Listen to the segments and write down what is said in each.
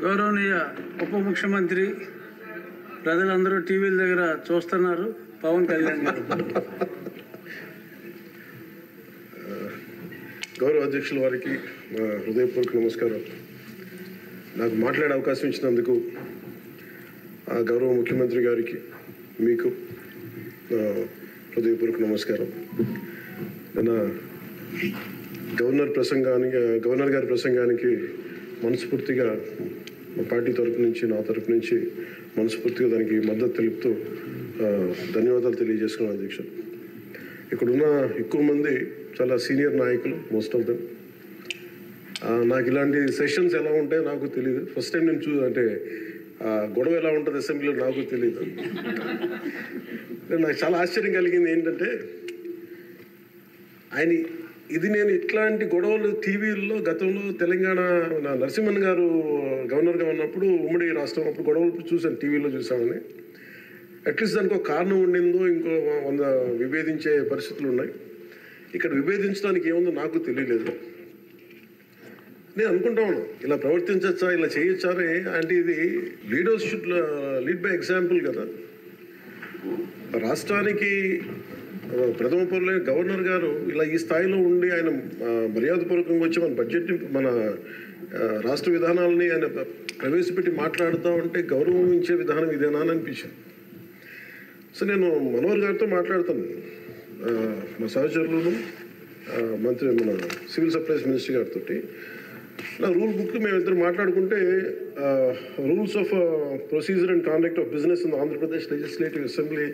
గౌరవనీయ ఉప ముఖ్యమంత్రి ప్రజలందరూ టీవీల దగ్గర చూస్తున్నారు పవన్ కళ్యాణ్ గారు. గౌరవ అధ్యక్షుల వారికి హృదయపూర్వక నమస్కారం. నాకు మాట్లాడే అవకాశం ఇచ్చినందుకు గౌరవ ముఖ్యమంత్రి గారికి మీకు హృదయపూర్వక నమస్కారం. నా గవర్నర్ గారి ప్రసంగానికి మనస్ఫూర్తిగా మా పార్టీ తరపు నుంచి నా తరపు నుంచి మనస్ఫూర్తిగా దానికి మద్దతు తెలుపుతూ ధన్యవాదాలు తెలియజేసుకున్నాను అధ్యక్షుడు. ఇక్కడున్న ఎక్కువ మంది చాలా సీనియర్ నాయకులు, మోస్ట్ ఆఫ్ దెమ్. నాకు ఇలాంటి సెషన్స్ ఎలా ఉంటాయో నాకు తెలియదు. ఫస్ట్ టైం నేను అంటే గొడవ ఎలా ఉంటుంది అసెంబ్లీలో నాకు తెలియదు. నాకు చాలా ఆశ్చర్యం కలిగింది ఏంటంటే నేను ఇట్లాంటి గొడవలు టీవీల్లో గతంలో తెలంగాణ నరసింహన్ గారు గవర్నర్గా ఉన్నప్పుడు ఉమ్మడి రాష్ట్రం అప్పుడు గొడవలు చూశాను, టీవీలో చూసామని. అట్లీస్ట్ దానికి ఒక కారణం ఉండిందో ఇంకో 100 విభేదించే పరిస్థితులు ఉన్నాయి. ఇక్కడ విభేదించడానికి ఏముందో నాకు తెలియలేదు. నేను అనుకుంటా ఉన్నాను ఇలా ప్రవర్తించచ్చా, ఇలా చేయొచ్చా అంటే ఇది leaders should lead by example కదా. రాష్ట్రానికి ప్రథమ పౌరులైన గవర్నర్ గారు ఇలా ఈ స్థాయిలో ఉండి ఆయన మర్యాదపూర్వకంగా వచ్చి మన బడ్జెట్ని మన రాష్ట్ర విధానాలని ఆయన ప్రవేశపెట్టి మాట్లాడుతూ ఉంటే గౌరవించే విధానం ఇదేనా అని అనిపించింది. సో నేను మనోహర్ గారితో మాట్లాడుతాను, మా సహచరులను మన సివిల్ సప్లైస్ మినిస్టర్ గారితో. నా రూల్ బుక్ మేమిద్దరు మాట్లాడుకుంటే rules of procedure and conduct of business in Andhra Pradesh legislative assembly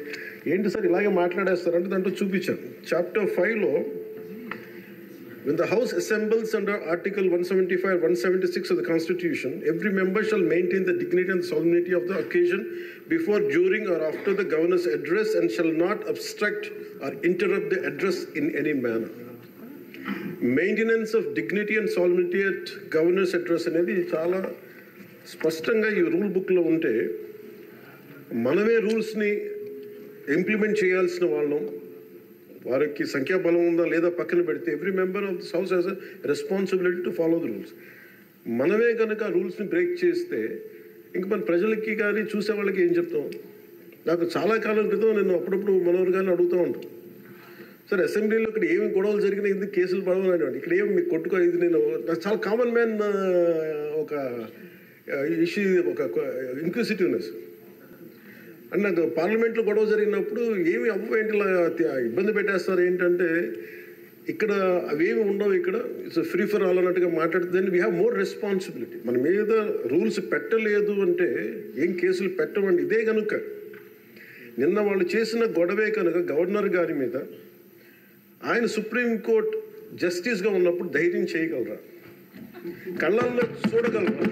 ఏంటి సార్ ఇలాగే మాట్లాడేస్తారంటే దాంట్లో చూపించాను. చాప్టర్ 5లో when the House assembles under Article 175, 176 of the Constitution, every member shall maintain the dignity and solemnity of the occasion before, during or after the governor's address and shall not obstruct or interrupt the address in any manner. Maintenance of dignity and సాల్మిటీ at governors address అనేది చాలా స్పష్టంగా ఈ rule బుక్లో ఉంటే మనమే రూల్స్ని implement చేయాల్సిన వాళ్ళం. వారికి సంఖ్యాబలం ఉందా లేదా పక్కన పెడితే every member of this house has a responsibility to follow the rules. మనమే కనుక ఆ రూల్స్ని బ్రేక్ చేస్తే ఇంక మన ప్రజలకి కానీ చూసే వాళ్ళకి ఏం చెప్తాం. నాకు చాలా కాలం క్రితం నేను అప్పుడప్పుడు మనోహర్ గారిని అడుగుతూ ఉంటాను, సార్ అసెంబ్లీలో ఇక్కడ ఏమి గొడవలు జరిగినా ఎందుకు కేసులు పడవని, ఇక్కడ ఏమి మీకు కొట్టుకో. ఇది నేను నాకు చాలా కామన్ మ్యాన్ ఒక ఇష్యూ, ఒక ఇంక్విజిటివ్నెస్. అండ్ నాకు పార్లమెంట్లో గొడవ జరిగినప్పుడు ఏమి అవ్వేంటి ఇలా ఇబ్బంది పెట్టేస్తారు ఏంటంటే ఇక్కడ అవేమి ఉండవు, ఇక్కడ ఇట్స్ ఫ్రీ ఫర్ ఆల్ అన్నట్టుగా మాట్లాడితే వీ హ్యావ్ మోర్ రెస్పాన్సిబిలిటీ. మన మీద రూల్స్ పెట్టలేదు అంటే ఏం కేసులు పెట్టమండి. ఇదే కనుక నిన్న వాళ్ళు చేసిన గొడవే కనుక గవర్నర్ గారి మీద ఆయన సుప్రీంకోర్టు జస్టిస్గా ఉన్నప్పుడు ధైర్యం చేయగలరా, కళ్ళల్లో చూడగలరా?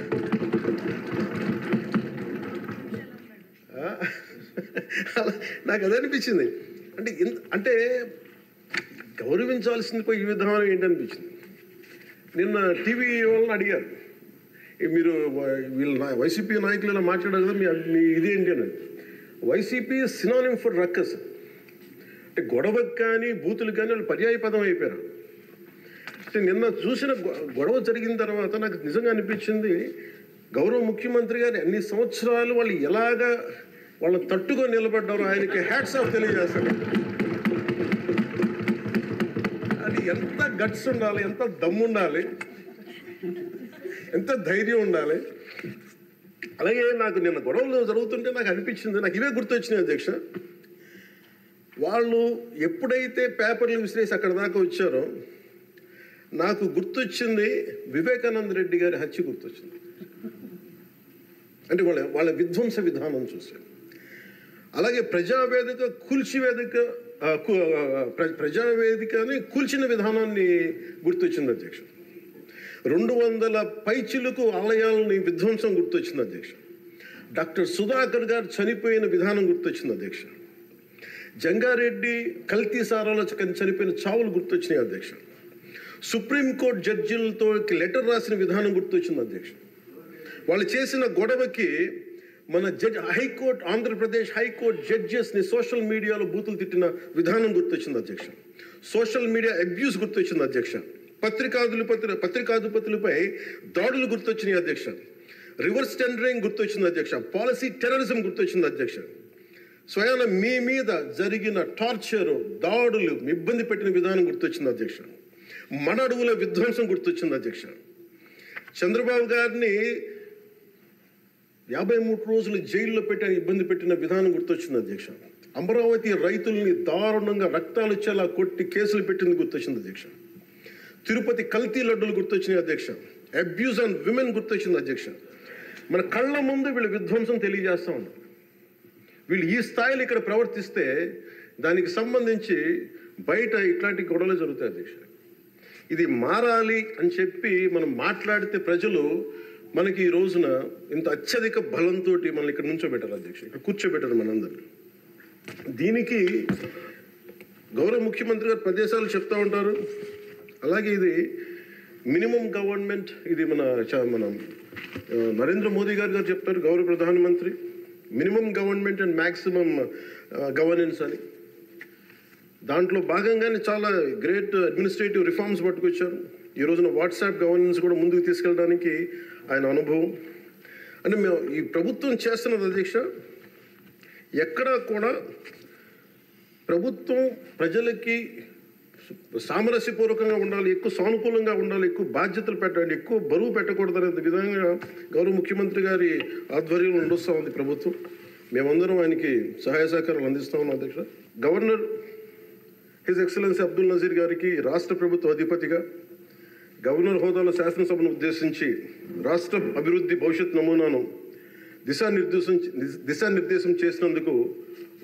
నాకు అదే అనిపించింది. అంటే గౌరవించాల్సింది పోయి ఈ విధానం ఏంటనిపించింది. నిన్న టీవీ వాళ్ళని అడిగారు, మీరు వీళ్ళు వైసీపీ నాయకులు ఇలా మాట్లాడారు కదా, మీ ఇదేంటి అని. YCP synonym for ruckus. అంటే గొడవకు కానీ బూతులకు కానీ వాళ్ళు పర్యాయ పదం అయిపోయారు. అంటే నిన్న చూసిన గొడవ జరిగిన తర్వాత నాకు నిజంగా అనిపించింది, గౌరవ ముఖ్యమంత్రి గారు అన్ని సంవత్సరాలు వాళ్ళు ఎలాగా వాళ్ళని తట్టుకొని నిలబడ్డారో ఆయనకి హ్యాట్స్ ఆఫ్ తెలియజేస్తాడు. అది ఎంత గట్స్ ఉండాలి, ఎంత దమ్ము ఉండాలి, ఎంత ధైర్యం ఉండాలి. అలాగే నాకు నిన్న గొడవలు జరుగుతుంటే నాకు అనిపించింది, నాకు ఇవే గుర్తొచ్చినాయి అధ్యక్ష. వాళ్ళు ఎప్పుడైతే పేపర్లు విసిరేసి అక్కడ దాకా వచ్చారో నాకు గుర్తొచ్చింది వివేకానంద రెడ్డి గారి హత్య గుర్తొచ్చింది. అంటే వాళ్ళ విధ్వంస విధానం చూశాను. అలాగే ప్రజావేదికని కూల్చిన విధానాన్ని గుర్తొచ్చింది అధ్యక్ష. 200 పైచిలకు ఆలయాలని విధ్వంసం గుర్తొచ్చింది అధ్యక్ష. డాక్టర్ సుధాకర్ గారు చనిపోయిన విధానం గుర్తొచ్చింది అధ్యక్ష. జంగారెడ్డి కల్తీ సారాలో చనిపోయిన చావులు గుర్తొచ్చినాయి అధ్యక్ష. సుప్రీంకోర్టు జడ్జిలతో లెటర్ రాసిన విధానం గుర్తొచ్చింది అధ్యక్ష. వాళ్ళు చేసిన గొడవకి మన హైకోర్టు, ఆంధ్రప్రదేశ్ హైకోర్టు జడ్జెస్ని సోషల్ మీడియాలో బూతులు తిట్టిన విధానం గుర్తొచ్చింది అధ్యక్ష. సోషల్ మీడియా అబ్యూస్ గుర్తొచ్చింది అధ్యక్ష. పత్రికాధిపతులపై దాడులు గుర్తొచ్చినాయి అధ్యక్ష. రివర్స్ టెండరింగ్ గుర్తొచ్చింది అధ్యక్ష, పాలసీ టెర్రరిజం గుర్తొచ్చింది అధ్యక్ష, స్వయాన మీ మీద జరిగిన టార్చరు, దాడులు, ఇబ్బంది పెట్టిన విధానం గుర్తొచ్చింది అధ్యక్ష, మన అడవుల విధ్వంసం గుర్తొచ్చింది అధ్యక్ష, చంద్రబాబు గారిని 53 రోజులు జైల్లో పెట్టి ఇబ్బంది పెట్టిన విధానం గుర్తొచ్చింది అధ్యక్ష, అమరావతి రైతుల్ని దారుణంగా రక్తాలు ఇచ్చేలా కొట్టి కేసులు పెట్టింది గుర్తొచ్చింది అధ్యక్ష, తిరుపతి కల్తీ లడ్డులు గుర్తొచ్చినాయి అధ్యక్ష, అబ్యూజ్ ఆన్ విమెన్ గుర్తొచ్చింది అధ్యక్ష. మన కళ్ళ ముందు వీళ్ళు విధ్వంసం తెలియజేస్తా ఉన్నారు. వీళ్ళు ఈ స్థాయిలో ఇక్కడ ప్రవర్తిస్తే దానికి సంబంధించి బయట ఇట్లాంటి గొడవలు జరుగుతాయి అధ్యక్ష. ఇది మారాలి అని చెప్పి మనం మాట్లాడితే ప్రజలు మనకి ఈ రోజున ఇంత అత్యధిక బలంతో మనల్ని ఇక్కడ నుంచోబెట్టారు అధ్యక్ష, ఇక్కడ కూర్చోబెట్టారు మనందరూ. దీనికి గౌరవ ముఖ్యమంత్రి గారు ప్రదేశాలు చెప్తా ఉంటారు. అలాగే ఇది మినిమం గవర్నమెంట్, ఇది మన నరేంద్ర మోదీ గారు చెప్తారు, గౌరవ ప్రధానమంత్రి, minimum government and maximum governance అని. దాంట్లో భాగంగానే చాలా గ్రేట్ అడ్మినిస్ట్రేటివ్ రిఫార్మ్స్ పట్టుకొచ్చారు. ఈ రోజున వాట్సాప్ గవర్నెన్స్ కూడా ముందుకు తీసుకెళ్ళడానికి ఆయన అనుభవం. అంటే మేము ఈ ప్రభుత్వం చేస్తున్నది అధ్యక్ష, ఎక్కడా కూడా ప్రభుత్వం ప్రజలకి సామరస్యపూర్వకంగా ఉండాలి, ఎక్కువ సానుకూలంగా ఉండాలి, ఎక్కువ బాధ్యతలు పెట్టాలి, ఎక్కువ బరువు పెట్టకూడదు అనే విధంగా గౌరవ ముఖ్యమంత్రి గారి ఆధ్వర్యంలో నడుస్తూ ఉంది ప్రభుత్వం. మేమందరం ఆయనకి సహాయ సహకారాలు అందిస్తా ఉన్నాం అధ్యక్ష. Governor his excellency Abdul Nazeer గారికి రాష్ట్ర ప్రభుత్వ అధిపతిగా గవర్నర్ హోదాలో శాసనసభను ఉద్దేశించి రాష్ట్ర అభివృద్ధి భవిష్యత్ నమూనాను దిశానిర్దేశం చేసినందుకు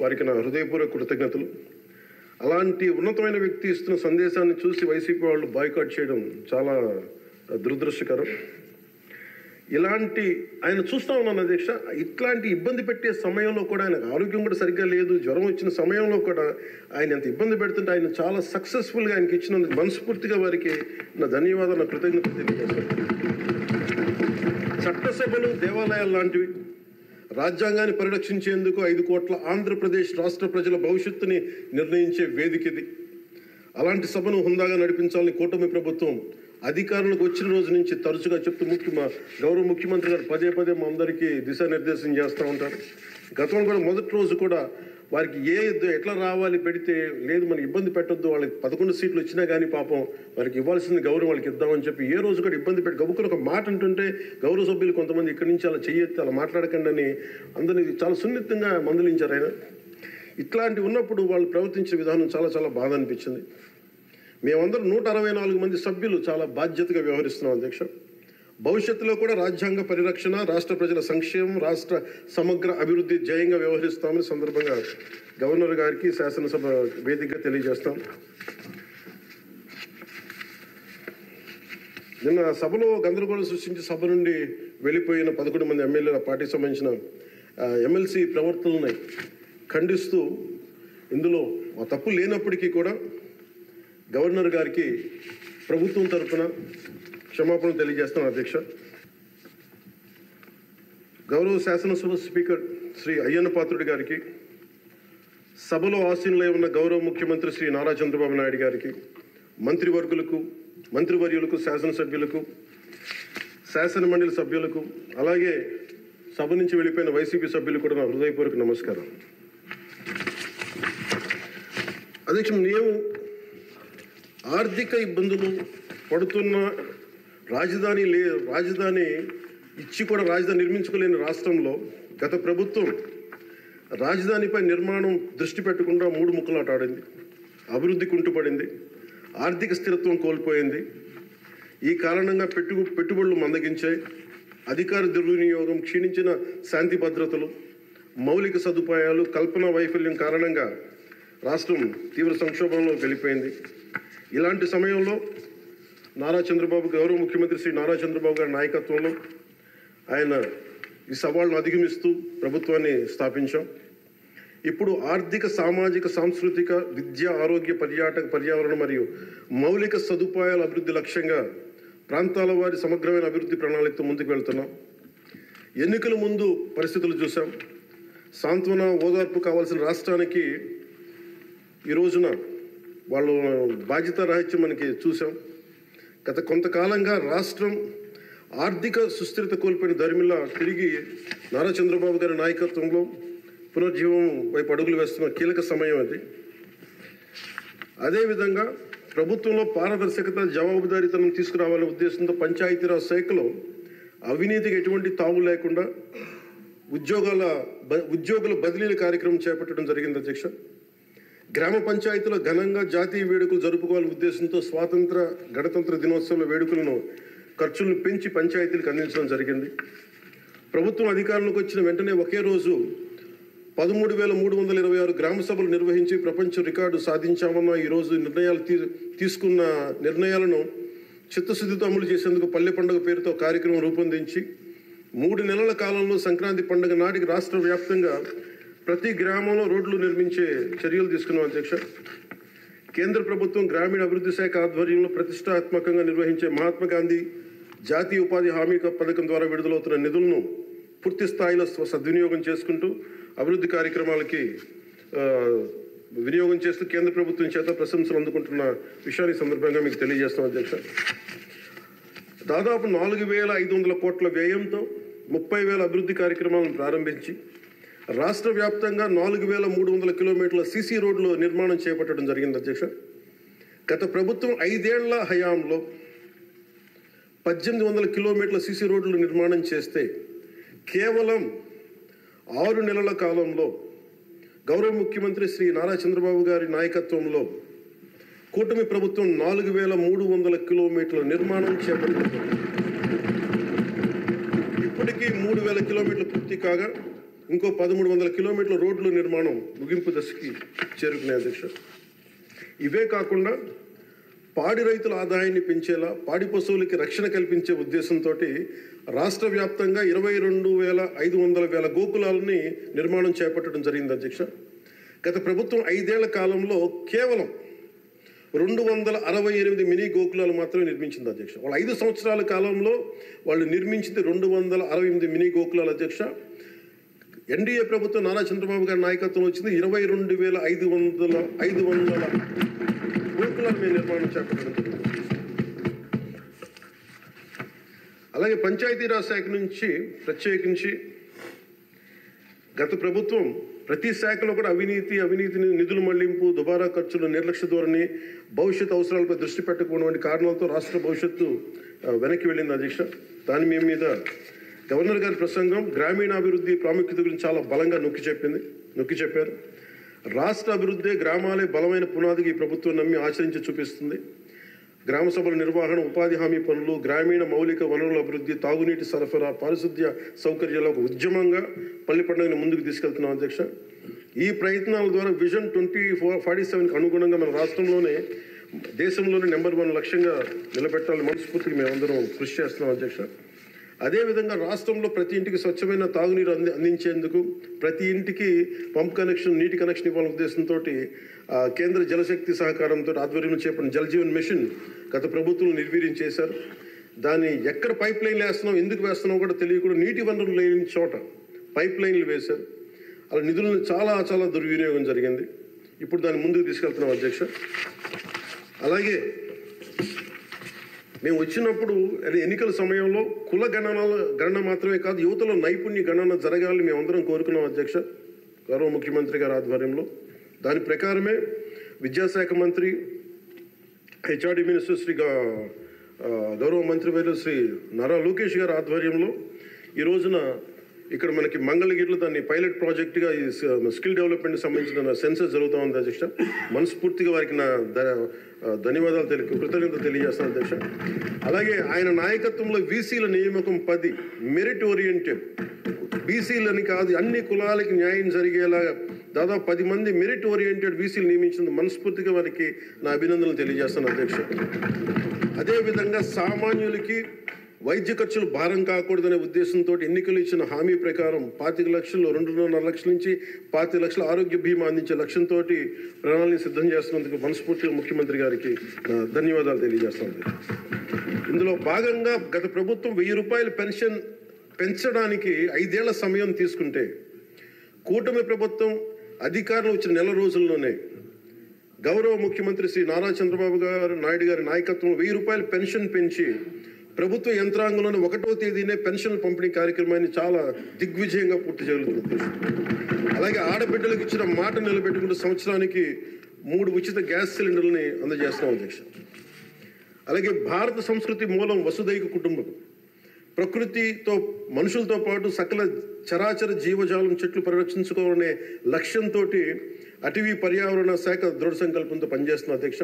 వారికి నా హృదయపూర్వక కృతజ్ఞతలు. అలాంటి ఉన్నతమైన వ్యక్తి ఇస్తున్న సందేశాన్ని చూసి వైసీపీ వాళ్ళు బాయ్కాట్ చేయడం చాలా దురదృష్టకరం. ఇలాంటి ఆయన చూస్తూ ఉన్నాను అధ్యక్ష, ఇట్లాంటి ఇబ్బంది పెట్టే సమయంలో కూడా ఆయనకు ఆరోగ్యం కూడా సరిగ్గా లేదు, జ్వరం వచ్చిన సమయంలో కూడా ఆయన ఎంత ఇబ్బంది పెడుతుంటే ఆయన చాలా సక్సెస్ఫుల్గా ఆయనకి ఇచ్చినందుకు మనస్ఫూర్తిగా వారికి నా ధన్యవాదాలు, నా కృతజ్ఞతలు తెలియజేస్తాను. చట్టసభలు దేవాలయాలు లాంటివి, రాజ్యాంగాన్ని పరిరక్షించేందుకు 5 కోట్ల ఆంధ్రప్రదేశ్ రాష్ట్ర ప్రజల భవిష్యత్తుని నిర్ణయించే వేదిక ఇది. అలాంటి సభను హుందాగా నడిపించాలని కూటమి ప్రభుత్వం అధికారులకు వచ్చిన రోజు నుంచి తరచుగా చెప్తూ గౌరవ ముఖ్యమంత్రి గారు పదే మా అందరికీ దిశానిర్దేశం చేస్తూ ఉంటారు. గతంలో కూడా మొదటి రోజు కూడా వారికి ఎట్లా రావాలి పెడితే లేదు మనకి ఇబ్బంది పెట్టొద్దు, వాళ్ళకి 11 సీట్లు వచ్చినా కానీ పాపం వారికి ఇవ్వాల్సింది గౌరవం వాళ్ళకి ఇద్దామని చెప్పి ఏ రోజు కూడా ఇబ్బంది పెట్టి గబుక్కుని ఒక మాట అంటుంటే గౌరవ సభ్యులు కొంతమంది ఇక్కడి నుంచి అలా చెయ్యొద్దు, అలా మాట్లాడకండి అని అందరినీ చాలా సున్నితంగా మందలించారు ఆయన. ఇట్లాంటి ఉన్నప్పుడు వాళ్ళు ప్రవర్తించే విధానం చాలా బాధ అనిపించింది. మేమందరం 164 మంది సభ్యులు చాలా బాధ్యతగా వ్యవహరిస్తున్నాం అధ్యక్ష. భవిష్యత్తులో కూడా రాజ్యాంగ పరిరక్షణ, రాష్ట్ర ప్రజల సంక్షేమం, రాష్ట్ర సమగ్ర అభివృద్ధి జయంగా వ్యవహరిస్తామని సందర్భంగా గవర్నర్ గారికి శాసనసభ వేదికగా తెలియజేస్తాం. నిన్న సభలో గందరగోళం సృష్టించి సభ నుండి వెళ్ళిపోయిన 11 మంది ఎమ్మెల్యేల పార్టీకి సంబంధించిన ఎమ్మెల్సీ ప్రవర్తనని ఖండిస్తూ ఇందులో ఆ తప్పు లేనప్పటికీ కూడా గవర్నర్ గారికి ప్రభుత్వం తరఫున క్షమాపణ తెలియజేస్తాను అధ్యక్ష. గౌరవ శాసనసభ స్పీకర్ శ్రీ అయ్యన్న పాత్రుడి గారికి, సభలో ఆసీనులై ఉన్న గౌరవ ముఖ్యమంత్రి శ్రీ నారా చంద్రబాబు నాయుడు గారికి, మంత్రివర్యులకు, శాసనసభ్యులకు, శాసనమండలి సభ్యులకు, అలాగే సభ నుంచి వెళ్ళిపోయిన వైసీపీ సభ్యులకు కూడా నా హృదయపూర్వక నమస్కారం. అధ్యక్ష, మేము ఆర్థిక ఇబ్బందులు పడుతున్న రాజధాని ఇచ్చి కూడా రాజధాని నిర్మించుకోలేని రాష్ట్రంలో గత ప్రభుత్వం రాజధానిపై నిర్మాణం దృష్టి పెట్టకుండా 3 ముక్కలాట ఆడింది. అభివృద్ధి కుంటుపడింది, ఆర్థిక స్థిరత్వం కోల్పోయింది. ఈ కారణంగా పెట్టుబడులు మందగించాయి, అధికార దుర్వినియోగం, క్షీణించిన శాంతి భద్రతలు, మౌలిక సదుపాయాలు, కల్పన వైఫల్యం కారణంగా రాష్ట్రం తీవ్ర సంక్షోభంలో వెళ్ళిపోయింది. ఇలాంటి సమయంలో గౌరవ ముఖ్యమంత్రి శ్రీ నారా చంద్రబాబు గారి నాయకత్వంలో ఆయన ఈ సవాళ్ళను అధిగమిస్తూ ప్రభుత్వాన్ని స్థాపించాం. ఇప్పుడు ఆర్థిక, సామాజిక, సాంస్కృతిక, విద్య, ఆరోగ్య, పర్యావరణ మరియు మౌలిక సదుపాయాల అభివృద్ధి లక్ష్యంగా ప్రాంతాల వారి సమగ్రమైన అభివృద్ధి ప్రణాళికతో ముందుకు వెళ్తున్నాం. ఎన్నికల ముందు పరిస్థితులు చూసాం. సాంత్వన, ఓదార్పు కావాల్సిన రాష్ట్రానికి ఈ రోజున వాళ్ళు బాధ్యత రాహిత్యం మనకి చూసాం. గత కొంతకాలంగా రాష్ట్రం ఆర్థిక సుస్థిరత కోల్పోయిన దరిమిలా తిరిగి నారా చంద్రబాబు గారి నాయకత్వంలో పునర్జీవం వైపు అడుగులు వేస్తున్న కీలక సమయం అది. అదేవిధంగా ప్రభుత్వంలో పారదర్శకత, జవాబుదారీతనం తీసుకురావాలనే ఉద్దేశంతో పంచాయతీరాజ్ శాఖలో అవినీతికి ఎటువంటి తావు లేకుండా ఉద్యోగుల బదిలీల కార్యక్రమం చేపట్టడం జరిగింది అధ్యక్ష. గ్రామ పంచాయతీలో ఘనంగా జాతీయ వేడుకలు జరుపుకోవాలనే ఉద్దేశంతో స్వాతంత్ర గణతంత్ర దినోత్సవాల వేడుకలను ఖర్చులను పెంచి పంచాయతీలకు అందించడం జరిగింది. ప్రభుత్వం అధికారంలోకి వచ్చిన వెంటనే ఒకే రోజు 13,326 గ్రామ సభలు నిర్వహించి ప్రపంచ రికార్డు సాధించామన్న ఈరోజు తీసుకున్న నిర్ణయాలను చిత్తశుద్ధితో అమలు చేసేందుకు పల్లె పండుగ పేరుతో కార్యక్రమం రూపొందించి 3 నెలల కాలంలో సంక్రాంతి పండుగ నాటికి రాష్ట్ర వ్యాప్తంగా ప్రతి గ్రామంలో రోడ్లు నిర్మించే చర్యలు తీసుకున్నాం అధ్యక్ష. కేంద్ర ప్రభుత్వం గ్రామీణ అభివృద్ధి శాఖ ఆధ్వర్యంలో ప్రతిష్టాత్మకంగా నిర్వహించే మహాత్మా గాంధీ జాతీయ ఉపాధి హామీ పథకం ద్వారా విడుదలవుతున్న నిధులను పూర్తి స్థాయిలో సద్వినియోగం చేసుకుంటూ అభివృద్ధి కార్యక్రమాలకి వినియోగం చేస్తూ కేంద్ర ప్రభుత్వం చేత ప్రశంసలు అందుకుంటున్న విషయాన్ని సందర్భంగా మీకు తెలియజేస్తాం అధ్యక్ష. దాదాపు 4,500 కోట్ల వ్యయంతో 30,000 అభివృద్ధి కార్యక్రమాలను ప్రారంభించి రాష్ట్ర వ్యాప్తంగా 4,300 కిలోమీటర్ల సీసీ రోడ్లు నిర్మాణం చేపట్టడం జరిగింది అధ్యక్ష. గత ప్రభుత్వం 5 ఏళ్ల హయాంలో 1,800 కిలోమీటర్ల సీసీ రోడ్లు నిర్మాణం చేస్తే కేవలం 6 నెలల కాలంలో గౌరవ ముఖ్యమంత్రి శ్రీ నారా చంద్రబాబు గారి నాయకత్వంలో కూటమి ప్రభుత్వం 4,300 కిలోమీటర్ల నిర్మాణం చేపట్టింది. ఇప్పటికీ 3,000 కిలోమీటర్లు పూర్తి కాగా ఇంకో 1,300 కిలోమీటర్ల రోడ్ల నిర్మాణం ముగింపు దశకి చేరుకునే అధ్యక్ష. ఇవే కాకుండా పాడి రైతుల ఆదాయాన్ని పెంచేలా, పాడి పశువులకి రక్షణ కల్పించే ఉద్దేశంతో రాష్ట్ర వ్యాప్తంగా 22,500 గోకులాలని నిర్మాణం చేపట్టడం జరిగింది అధ్యక్ష. గత ప్రభుత్వం 5 ఏళ్ల కాలంలో కేవలం 268 మినీ గోకులాలు మాత్రమే నిర్మించింది అధ్యక్ష. వాళ్ళు 5 సంవత్సరాల కాలంలో వాళ్ళు నిర్మించింది 268 మినీ గోకులాలు అధ్యక్ష. ఎన్డీఏ ప్రభుత్వం నారా చంద్రబాబు గారి నాయకత్వం వచ్చింది 22,500 గోకులాల మీద నిర్మాణం చేపట్టడం జరిగింది. అలాగే పంచాయతీరాజ్ శాఖ నుంచి ప్రత్యేకించి గత ప్రభుత్వం ప్రతి శాఖలో కూడా అవినీతిని నిధుల మళ్లింపు, దుబారా ఖర్చులు, నిర్లక్ష్య ధోరణి, భవిష్యత్ అవసరాలపై దృష్టి పెట్టకపోవడం వంటి కారణాలతో రాష్ట్ర భవిష్యత్తు వెనక్కి వెళ్ళింది అధ్యక్ష. దాని మీద గవర్నర్ గారి ప్రసంగం గ్రామీణాభివృద్ధి ప్రాముఖ్యత గురించి చాలా బలంగా నొక్కి చెప్పారు. రాష్ట్ర అభివృద్ధి గ్రామాలే బలమైన పునాదికి ఈ ప్రభుత్వం నమ్మి ఆచరించి చూపిస్తుంది. గ్రామ సభల నిర్వహణ, ఉపాధి హామీ పనులు, గ్రామీణ మౌలిక వనరుల అభివృద్ధి, తాగునీటి సరఫరా, పారిశుద్ధ్య సౌకర్యాల ఒక ఉద్యమంగా పల్లి పండుగను ముందుకు తీసుకెళ్తున్నాం అధ్యక్ష. ఈ ప్రయత్నాల ద్వారా విజన్ 2047కి అనుగుణంగా మన రాష్ట్రంలోనే దేశంలోనే నెంబర్ 1 లక్ష్యంగా నిలబెట్టాలని మనస్ఫూర్తిగా మేమందరం కృషి చేస్తున్నాం అధ్యక్ష. అదేవిధంగా రాష్ట్రంలో ప్రతి ఇంటికి స్వచ్ఛమైన తాగునీరు అందించేందుకు ప్రతి ఇంటికి పంప్ కనెక్షన్, నీటి కనెక్షన్ ఇవ్వాలనే ఉద్దేశంతో కేంద్ర జలశక్తి సహకారంతో ఆధ్వర్యంలో చేపట్టిన జల్ జీవన్ మిషన్ గత ప్రభుత్వం నిర్వీర్యం చేశారు. దాన్ని ఎక్కడ పైప్ లైన్లు వేస్తున్నాం, ఎందుకు వేస్తున్నాం కూడా తెలియకుండా నీటి వనరులు లేని చోట పైప్ లైన్లు వేశారు. అలా నిధులను చాలా దుర్వినియోగం జరిగింది. ఇప్పుడు దాన్ని ముందుకు తీసుకెళ్తున్నాం అధ్యక్ష. అలాగే మేము వచ్చినప్పుడు ఎన్నికల సమయంలో కుల గణన మాత్రమే కాదు, యువతలో నైపుణ్య గణన జరగాలని మేమందరం కోరుకున్నాం అధ్యక్ష, గౌరవ ముఖ్యమంత్రి గారి ఆధ్వర్యంలో. దాని ప్రకారమే విద్యాశాఖ మంత్రి, హెచ్ఆర్డి మినిస్టర్ శ్రీ గౌరవ మంత్రివర్యులు శ్రీ నారా లోకేష్ గారి ఆధ్వర్యంలో ఈ రోజున ఇక్కడ మనకి మంగళగిరిలో దాన్ని పైలట్ ప్రాజెక్టుగా ఈ స్కిల్ డెవలప్మెంట్కి సంబంధించిన సెన్సస్ జరుగుతూ ఉంది అధ్యక్ష. మనస్ఫూర్తిగా వారికి నా ధన్యవాదాలు కృతజ్ఞతలు తెలియజేస్తాను అధ్యక్ష. అలాగే ఆయన నాయకత్వంలో వీసీల నియామకం 10 మెరిట్ ఓరియంటెడ్, బీసీలని కాదు అన్ని కులాలకి న్యాయం జరిగేలాగా దాదాపు 10 మంది మెరిట్ ఓరియంటెడ్ వీసీలు నియమించింది. మనస్ఫూర్తిగా వారికి నా అభినందనలు తెలియజేస్తాను అధ్యక్ష. అదేవిధంగా సామాన్యులకి వైద్య ఖర్చులు భారం కాకూడదనే ఉద్దేశంతో ఎన్నికలు ఇచ్చిన హామీ ప్రకారం 25 లక్షలు, 2.5 లక్షల నుంచి 25 లక్షల ఆరోగ్య బీమా అందించే లక్ష్యంతో ప్రణాళిక సిద్ధం చేస్తున్నందుకు మనస్ఫూర్తిగా ముఖ్యమంత్రి గారికి ధన్యవాదాలు తెలియజేస్తాను. ఇందులో భాగంగా గత ప్రభుత్వం 1,000 రూపాయల పెన్షన్ పెంచడానికి 5 ఏళ్ల సమయం తీసుకుంటే కూటమి ప్రభుత్వం అధికారంలో వచ్చిన నెల రోజుల్లోనే గౌరవ ముఖ్యమంత్రి శ్రీ నారా చంద్రబాబు నాయుడు గారి నాయకత్వంలో 1,000 రూపాయల పెన్షన్ పెంచి ప్రభుత్వ యంత్రాంగంలోని 1వ తేదీనే పెన్షన్ పంపిణీ కార్యక్రమాన్ని చాలా దిగ్విజయంగా పూర్తి జరుగుతుంది. అలాగే ఆడబిడ్డలకు ఇచ్చిన మాట నిలబెట్టుకుంటూ సంవత్సరానికి 3 ఉచిత గ్యాస్ సిలిండర్లని అందజేస్తాం అధ్యక్ష. అలాగే భారత సంస్కృతి మూలం వసుదైక కుటుంబం. ప్రకృతితో మనుషులతో పాటు సకల చరాచర జీవజాలం చెట్లు పరిరక్షించుకోవాలనే లక్ష్యంతో అటవీ పర్యావరణ శాఖ దృఢ సంకల్పంతో పనిచేస్తున్న అధ్యక్ష.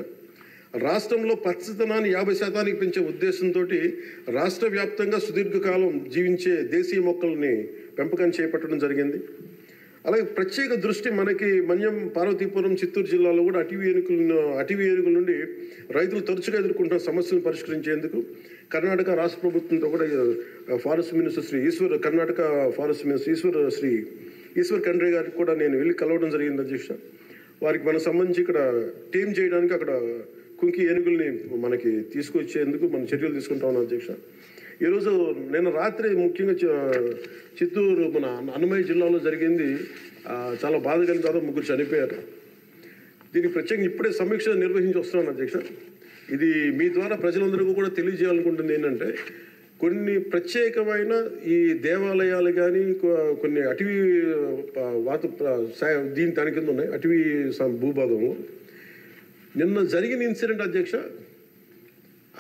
రాష్ట్రంలో పచ్చదనాన్ని 50% పెంచే ఉద్దేశంతో రాష్ట్ర వ్యాప్తంగా సుదీర్ఘకాలం జీవించే దేశీయ మొక్కల్ని పెంపకం చేపట్టడం జరిగింది. అలాగే ప్రత్యేక దృష్టి మనకి మన్యం, పార్వతీపురం, చిత్తూరు జిల్లాలో కూడా అటవీ ఏనుగుల నుండి రైతులు తరచుగా ఎదుర్కొంటున్న సమస్యలను పరిష్కరించేందుకు కర్ణాటక రాష్ట్ర ప్రభుత్వంతో కూడా forest minister Karnataka forest minister Eshwar Khandre గారికి కూడా నేను వెళ్ళి కలవడం జరిగింది అధ్యక్ష. వారికి మనకు సంబంధించి ఇక్కడ టీం చేయడానికి అక్కడ కుంకి ఏనుగుల్ని మనకి తీసుకొచ్చేందుకు మనం చర్యలు తీసుకుంటా ఉన్నాం అధ్యక్ష. ఈరోజు నిన్న రాత్రి ముఖ్యంగా చిత్తూరు మన అన్నమయ్య జిల్లాలో జరిగింది. చాలా బాధ కలిగిన తర్వాత 3 చనిపోయారు. దీనికి ప్రత్యేకంగా ఇప్పుడే సమీక్ష నిర్వహించి వస్తున్నాను అధ్యక్ష. ఇది మీ ద్వారా ప్రజలందరికీ కూడా తెలియజేయాలనుకుంటుంది ఏంటంటే, కొన్ని ప్రత్యేకమైన ఈ దేవాలయాలు కానీ కొన్ని అటవీ దాని కింద ఉన్నాయి అటవీ భూభాగము. నిన్న జరిగిన ఇన్సిడెంట్ అధ్యక్ష,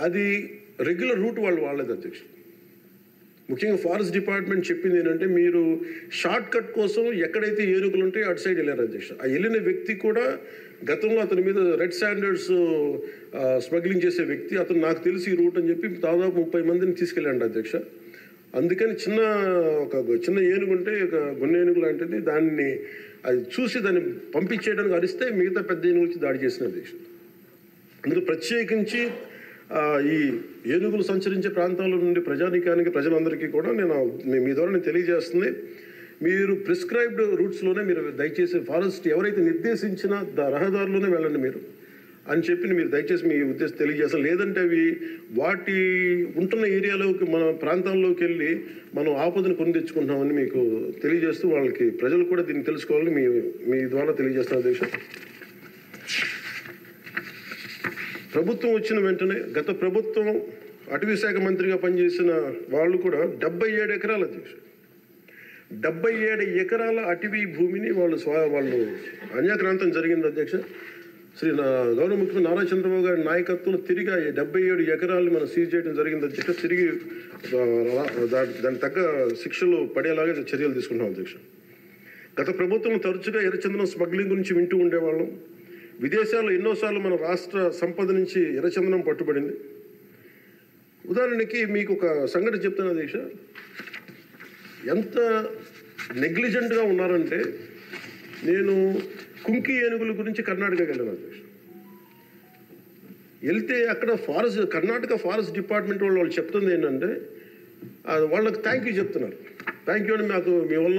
అది రెగ్యులర్ రూట్ వాళ్ళు వాళ్ళది అధ్యక్ష. ముఖ్యంగా ఫారెస్ట్ డిపార్ట్మెంట్ చెప్పింది ఏంటంటే, మీరు షార్ట్ కట్ కోసం ఎక్కడైతే ఏనుగులు ఉంటాయో అటు సైడ్ వెళ్ళారు అధ్యక్ష. ఆ వెళ్ళిన వ్యక్తి కూడా గతంలో అతని మీద రెడ్ స్టాండర్డ్స్ స్మగ్లింగ్ చేసే వ్యక్తి, అతను నాకు తెలిసి ఈ రూట్ అని చెప్పి దాదాపు 30 మందిని తీసుకెళ్ళండి అధ్యక్ష. అందుకని చిన్న ఏనుగు ఉంటే ఒక గున్న ఏనుగు లాంటిది, దాన్ని అది చూసి దాన్ని పంపించేయడానికి అరిస్తే మిగతా పెద్ద ఏనుగు వచ్చి దాడి చేసిన అధ్యక్ష. అందులో ప్రత్యేకించి ఈ ఏనుగులు సంచరించే ప్రాంతాల నుండి ప్రజలందరికీ కూడా మీ ద్వారా నేను తెలియజేస్తుంది, మీరు ప్రిస్క్రైబ్డ్ రూట్స్లోనే మీరు దయచేసి ఫారెస్ట్ ఎవరైతే నిర్దేశించిన రహదారులోనే వెళ్ళండి మీరు అని చెప్పి మీరు దయచేసి మీ ఉద్దేశం తెలియజేస్తాం. లేదంటే అవి వాటి ఉంటున్న ఏరియాలోకి మన ప్రాంతాల్లోకి వెళ్ళి మనం ఆపదను కొని తెచ్చుకుంటామని మీకు తెలియజేస్తూ వాళ్ళకి ప్రజలు కూడా దీన్ని తెలుసుకోవాలని మీ ద్వారా తెలియజేస్తాం అధ్యక్ష. ప్రభుత్వం వచ్చిన వెంటనే గత ప్రభుత్వం అటవీ శాఖ మంత్రిగా పనిచేసిన వాళ్ళు కూడా 77 ఎకరాల అధ్యక్ష 77 ఎకరాల అటవీ భూమిని వాళ్ళు అన్యాక్రాంతం జరిగింది అధ్యక్ష. గౌరవ ముఖ్యమంత్రి నారా చంద్రబాబు గారి నాయకత్వంలో తిరిగి 77 ఎకరాలు మనం సీజ్ చేయడం జరిగింది అధ్యక్ష. తిరిగి దాని తగ్గ శిక్షలు పడేలాగా చర్యలు తీసుకుంటాం అధ్యక్ష. గత ప్రభుత్వం తరచుగా ఎర్రచందనం స్మగ్లింగ్ గురించి వింటూ ఉండేవాళ్ళం. విదేశాల్లో ఎన్నోసార్లు మన రాష్ట్ర సంపద నుంచి ఎర్రచందనం పట్టుబడింది. ఉదాహరణకి మీకు ఒక సంఘటన చెప్తాను అధ్యక్ష. ఎంత నెగ్లిజెంట్గా ఉన్నారంటే, నేను కుంకి ఏనుగుల గురించి కర్ణాటకకి వెళ్ళాను అధ్యక్ష. వెళ్తే అక్కడ కర్ణాటక ఫారెస్ట్ డిపార్ట్మెంట్ వాళ్ళు చెప్తుంది ఏంటంటే, వాళ్ళకి థ్యాంక్ యూ చెప్తున్నారు. థ్యాంక్ యూ అని మీ వల్ల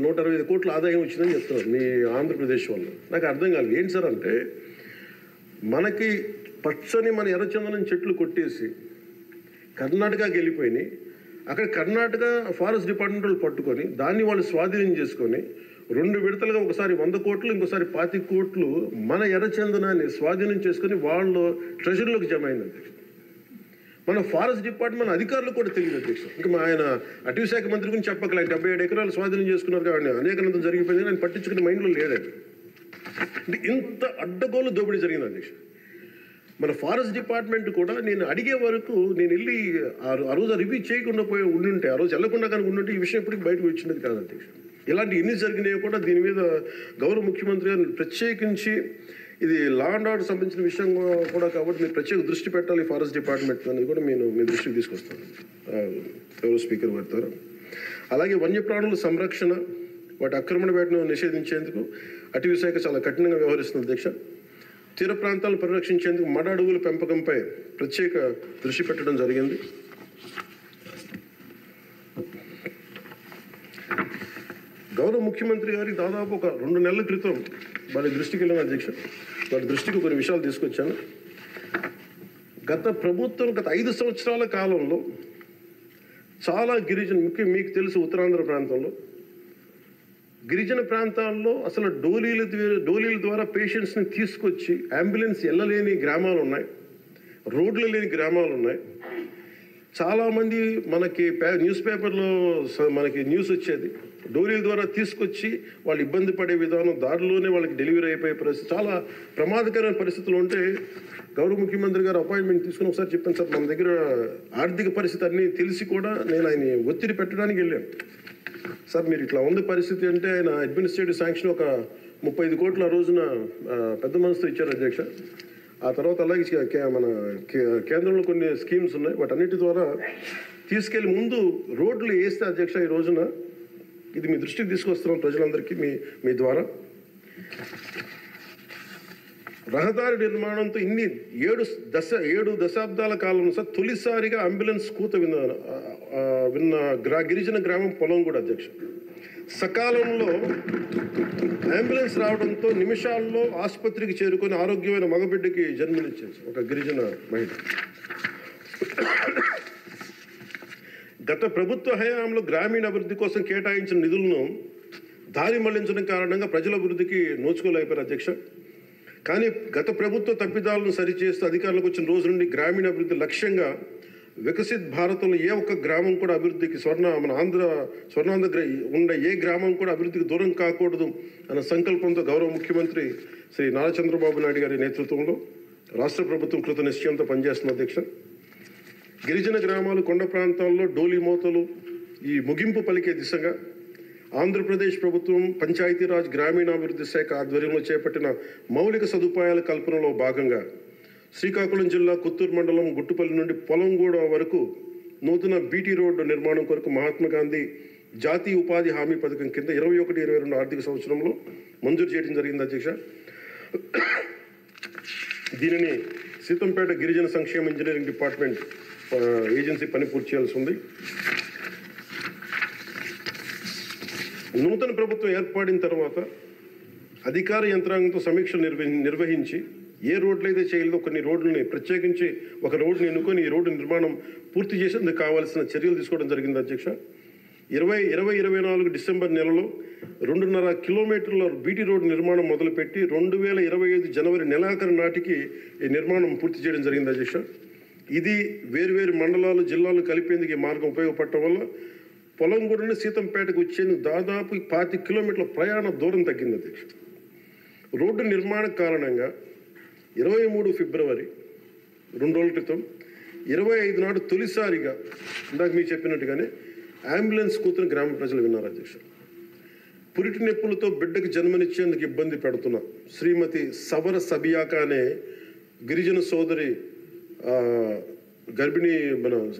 125 కోట్ల ఆదాయం వచ్చిందని చెప్తున్నారు మీ ఆంధ్రప్రదేశ్ వల్ల. నాకు అర్థం కాలేదు ఏంటి సార్ అంటే, మనకి పచ్చని మన ఎర్రచందనం చెట్లు కొట్టేసి కర్ణాటకకి వెళ్ళిపోయినాయి. అక్కడ కర్ణాటక ఫారెస్ట్ డిపార్ట్మెంట్ వాళ్ళు పట్టుకొని దాన్ని వాళ్ళు స్వాధీనం చేసుకొని 2 విడతలుగా ఒకసారి 100 కోట్లు ఇంకోసారి 25 కోట్లు మన ఎర్రచందనాన్ని స్వాధీనం చేసుకొని వాళ్ళు ట్రెజరీలోకి జమ అయింది అధ్యక్ష. మన ఫారెస్ట్ డిపార్ట్మెంట్ అధికారులు కూడా తెలియదు అధ్యక్ష. ఇంకా ఆయన అటవీ శాఖ మంత్రి గురించి చెప్పకలే 77 ఎకరాలు స్వాధీనం చేసుకున్నారు కాబట్టి అనేకనంతం జరిగిపోయింది, ఆయన పట్టించుకునే మైండ్లో లేదండి. అంటే ఇంత అడ్డగోలు దోపిడీ జరిగింది అధ్యక్ష. మన ఫారెస్ట్ డిపార్ట్మెంట్ కూడా నేను అడిగే వరకు నేను వెళ్ళి ఆ రోజు రివ్యూ చేయకుండా ఉండుంటే, ఆ రోజు వెళ్లకుండా కానీ ఉండుంటే ఈ విషయం ఎప్పటికీ బయటకు వచ్చినది కాదు అధ్యక్ష. ఇలాంటి ఎన్ని జరిగినాయో కూడా దీని మీద గౌరవ ముఖ్యమంత్రి గారు ప్రత్యేకించి, ఇది లా అండ్ ఆర్డర్ సంబంధించిన విషయం కూడా కాబట్టి మీరు ప్రత్యేక దృష్టి పెట్టాలి ఫారెస్ట్ డిపార్ట్మెంట్ అనేది కూడా నేను మీ దృష్టికి తీసుకొస్తాను గౌరవ స్పీకర్ గారి ద్వారా. అలాగే వన్యప్రాణుల సంరక్షణ, వాటి ఆక్రమణ వేటను నిషేధించేందుకు అటవీ శాఖ చాలా కఠినంగా వ్యవహరిస్తుంది అధ్యక్ష. తీర ప్రాంతాలను పరిరక్షించేందుకు మడ అడవుల పెంపకంపై ప్రత్యేక దృష్టి పెట్టడం జరిగింది. గౌరవ ముఖ్యమంత్రి గారికి దాదాపు ఒక 2 నెలల క్రితం వారి దృష్టికి వెళ్ళిన అధ్యక్ష. వారి దృష్టికి కొన్ని విషయాలు తీసుకొచ్చాను. గత ప్రభుత్వం గత 5 సంవత్సరాల కాలంలో చాలా ముఖ్యం మీకు తెలుసు ఉత్తరాంధ్ర ప్రాంతంలో గిరిజన ప్రాంతాల్లో అసలు డోలీల ద్వారా పేషెంట్స్ని తీసుకొచ్చి అంబులెన్స్ వెళ్ళలేని గ్రామాలు ఉన్నాయి, రోడ్లు లేని గ్రామాలు ఉన్నాయి. చాలామంది మనకి న్యూస్ పేపర్లో మనకి న్యూస్ వచ్చేది, డోరీల ద్వారా తీసుకొచ్చి వాళ్ళు ఇబ్బంది పడే విధానం, దారిలోనే వాళ్ళకి డెలివరీ అయిపోయే పరిస్థితి, చాలా ప్రమాదకరమైన పరిస్థితులు ఉంటే గౌరవ ముఖ్యమంత్రి గారు అపాయింట్మెంట్ తీసుకుని ఒకసారి చెప్పాను, సార్ మన దగ్గర ఆర్థిక పరిస్థితి అన్నీ తెలిసి కూడా నేను ఆయన ఒత్తిడి పెట్టడానికి వెళ్ళాను. సార్ మీరు ఇట్లా ఉంది పరిస్థితి అంటే ఆయన అడ్మినిస్ట్రేటివ్ శాంక్షన్ ఒక 35 కోట్ల ఆ రోజున పెద్ద మనసుతో ఇచ్చారు అధ్యక్ష. ఆ తర్వాత అలాగే మన కేంద్రంలో కొన్ని స్కీమ్స్ ఉన్నాయి, వాటన్నిటి ద్వారా తీసుకెళ్లి ముందు రోడ్లు వేస్తే అధ్యక్ష ఈ రోజున ఇది మీ దృష్టికి తీసుకొస్తున్నాం ప్రజలందరికీ మీ ద్వారా. రహదారి నిర్మాణంతో ఇన్ని 7 దశాబ్దాల కాలంలో సార్ తొలిసారిగా అంబులెన్స్ కూత విన్న గిరిజన గ్రామం పొలంగూడ అధ్యక్ష. సకాలంలో అంబులెన్స్ రావడంతో నిమిషాల్లో ఆసుపత్రికి చేరుకొని ఆరోగ్యమైన మగబిడ్డకి జన్మనిచ్చింది ఒక గిరిజన మహిళ. గత ప్రభుత్వ హయాంలో గ్రామీణ అభివృద్ధి కోసం కేటాయించిన నిధులను దారి మళ్లించడం కారణంగా ప్రజల అభివృద్ధికి నోచుకోలేకపోయారు అధ్యక్ష. కానీ గత ప్రభుత్వ తప్పిదాలను సరిచేస్తూ అధికారులకు వచ్చిన రోజు నుండి గ్రామీణ అభివృద్ధి లక్ష్యంగా వికసిత్ భారతంలో ఏ ఒక్క గ్రామం కూడా అభివృద్ధికి మన స్వర్ణాంధ్ర ఉండే ఏ గ్రామం కూడా అభివృద్ధికి దూరం కాకూడదు అన్న సంకల్పంతో గౌరవ ముఖ్యమంత్రి శ్రీ నారా చంద్రబాబు నాయుడు గారి నేతృత్వంలో రాష్ట్ర ప్రభుత్వం కృత నిశ్చయంతో పనిచేస్తున్న అధ్యక్ష. గిరిజన గ్రామాలు, కొండ ప్రాంతాల్లో డోలీ మోతలు ఈ ముగింపు పలికే దిశగా ఆంధ్రప్రదేశ్ ప్రభుత్వం పంచాయతీరాజ్ గ్రామీణాభివృద్ధి శాఖ ఆధ్వర్యంలో చేపట్టిన మౌలిక సదుపాయాల కల్పనలో భాగంగా శ్రీకాకుళం జిల్లా కొత్తూరు మండలం గుట్టుపల్లి నుండి పొలంగూడ వరకు నూతన బీటీ రోడ్డు నిర్మాణం కొరకు మహాత్మా గాంధీ జాతీయ ఉపాధి హామీ పథకం కింద 21-22 ఆర్థిక సంవత్సరంలో మంజూరు చేయడం జరిగింది అధ్యక్ష. దీనిని సీతంపేట గిరిజన సంక్షేమ ఇంజనీరింగ్ డిపార్ట్మెంట్ ఏజెన్సీ పని పూర్తి చేయాల్సి ఉంది. నూతన ప్రభుత్వం ఏర్పడిన తర్వాత అధికార యంత్రాంగంతో సమీక్షలు నిర్వహించి ఏ రోడ్లు అయితే చేయలేదో కొన్ని రోడ్లని ప్రత్యేకించి ఒక రోడ్డుని ఎన్నుకొని ఈ రోడ్డు నిర్మాణం పూర్తి చేసేందుకు కావాల్సిన చర్యలు తీసుకోవడం జరిగింది అధ్యక్ష. 2024 డిసెంబర్ నెలలో 2.5 కిలోమీటర్ల బీటీ రోడ్డు నిర్మాణం మొదలుపెట్టి 2025 జనవరి నెలాఖరు నాటికి ఈ నిర్మాణం పూర్తి చేయడం జరిగింది అధ్యక్ష. ఇది వేరువేరు మండలాలు, జిల్లాలు కలిపేందుకు ఈ మార్గం ఉపయోగపడటం వల్ల పొలంగూడని సీతంపేటకు వచ్చేందుకు దాదాపు 25 కిలోమీటర్ల ప్రయాణ దూరం తగ్గింది అధ్యక్ష. రోడ్డు నిర్మాణ కారణంగా 23 ఫిబ్రవరి 2 రోజుల క్రితం 25 నాడు తొలిసారిగా ఇందాక మీకు చెప్పినట్టుగానే అంబులెన్స్ కూతురు గ్రామ ప్రజలు విన్నారు అధ్యక్ష. పురిటి నొప్పులతో బిడ్డకు జన్మనిచ్చేందుకు ఇబ్బంది పెడుతున్న శ్రీమతి సబర సబియాక అనే గిరిజన సోదరి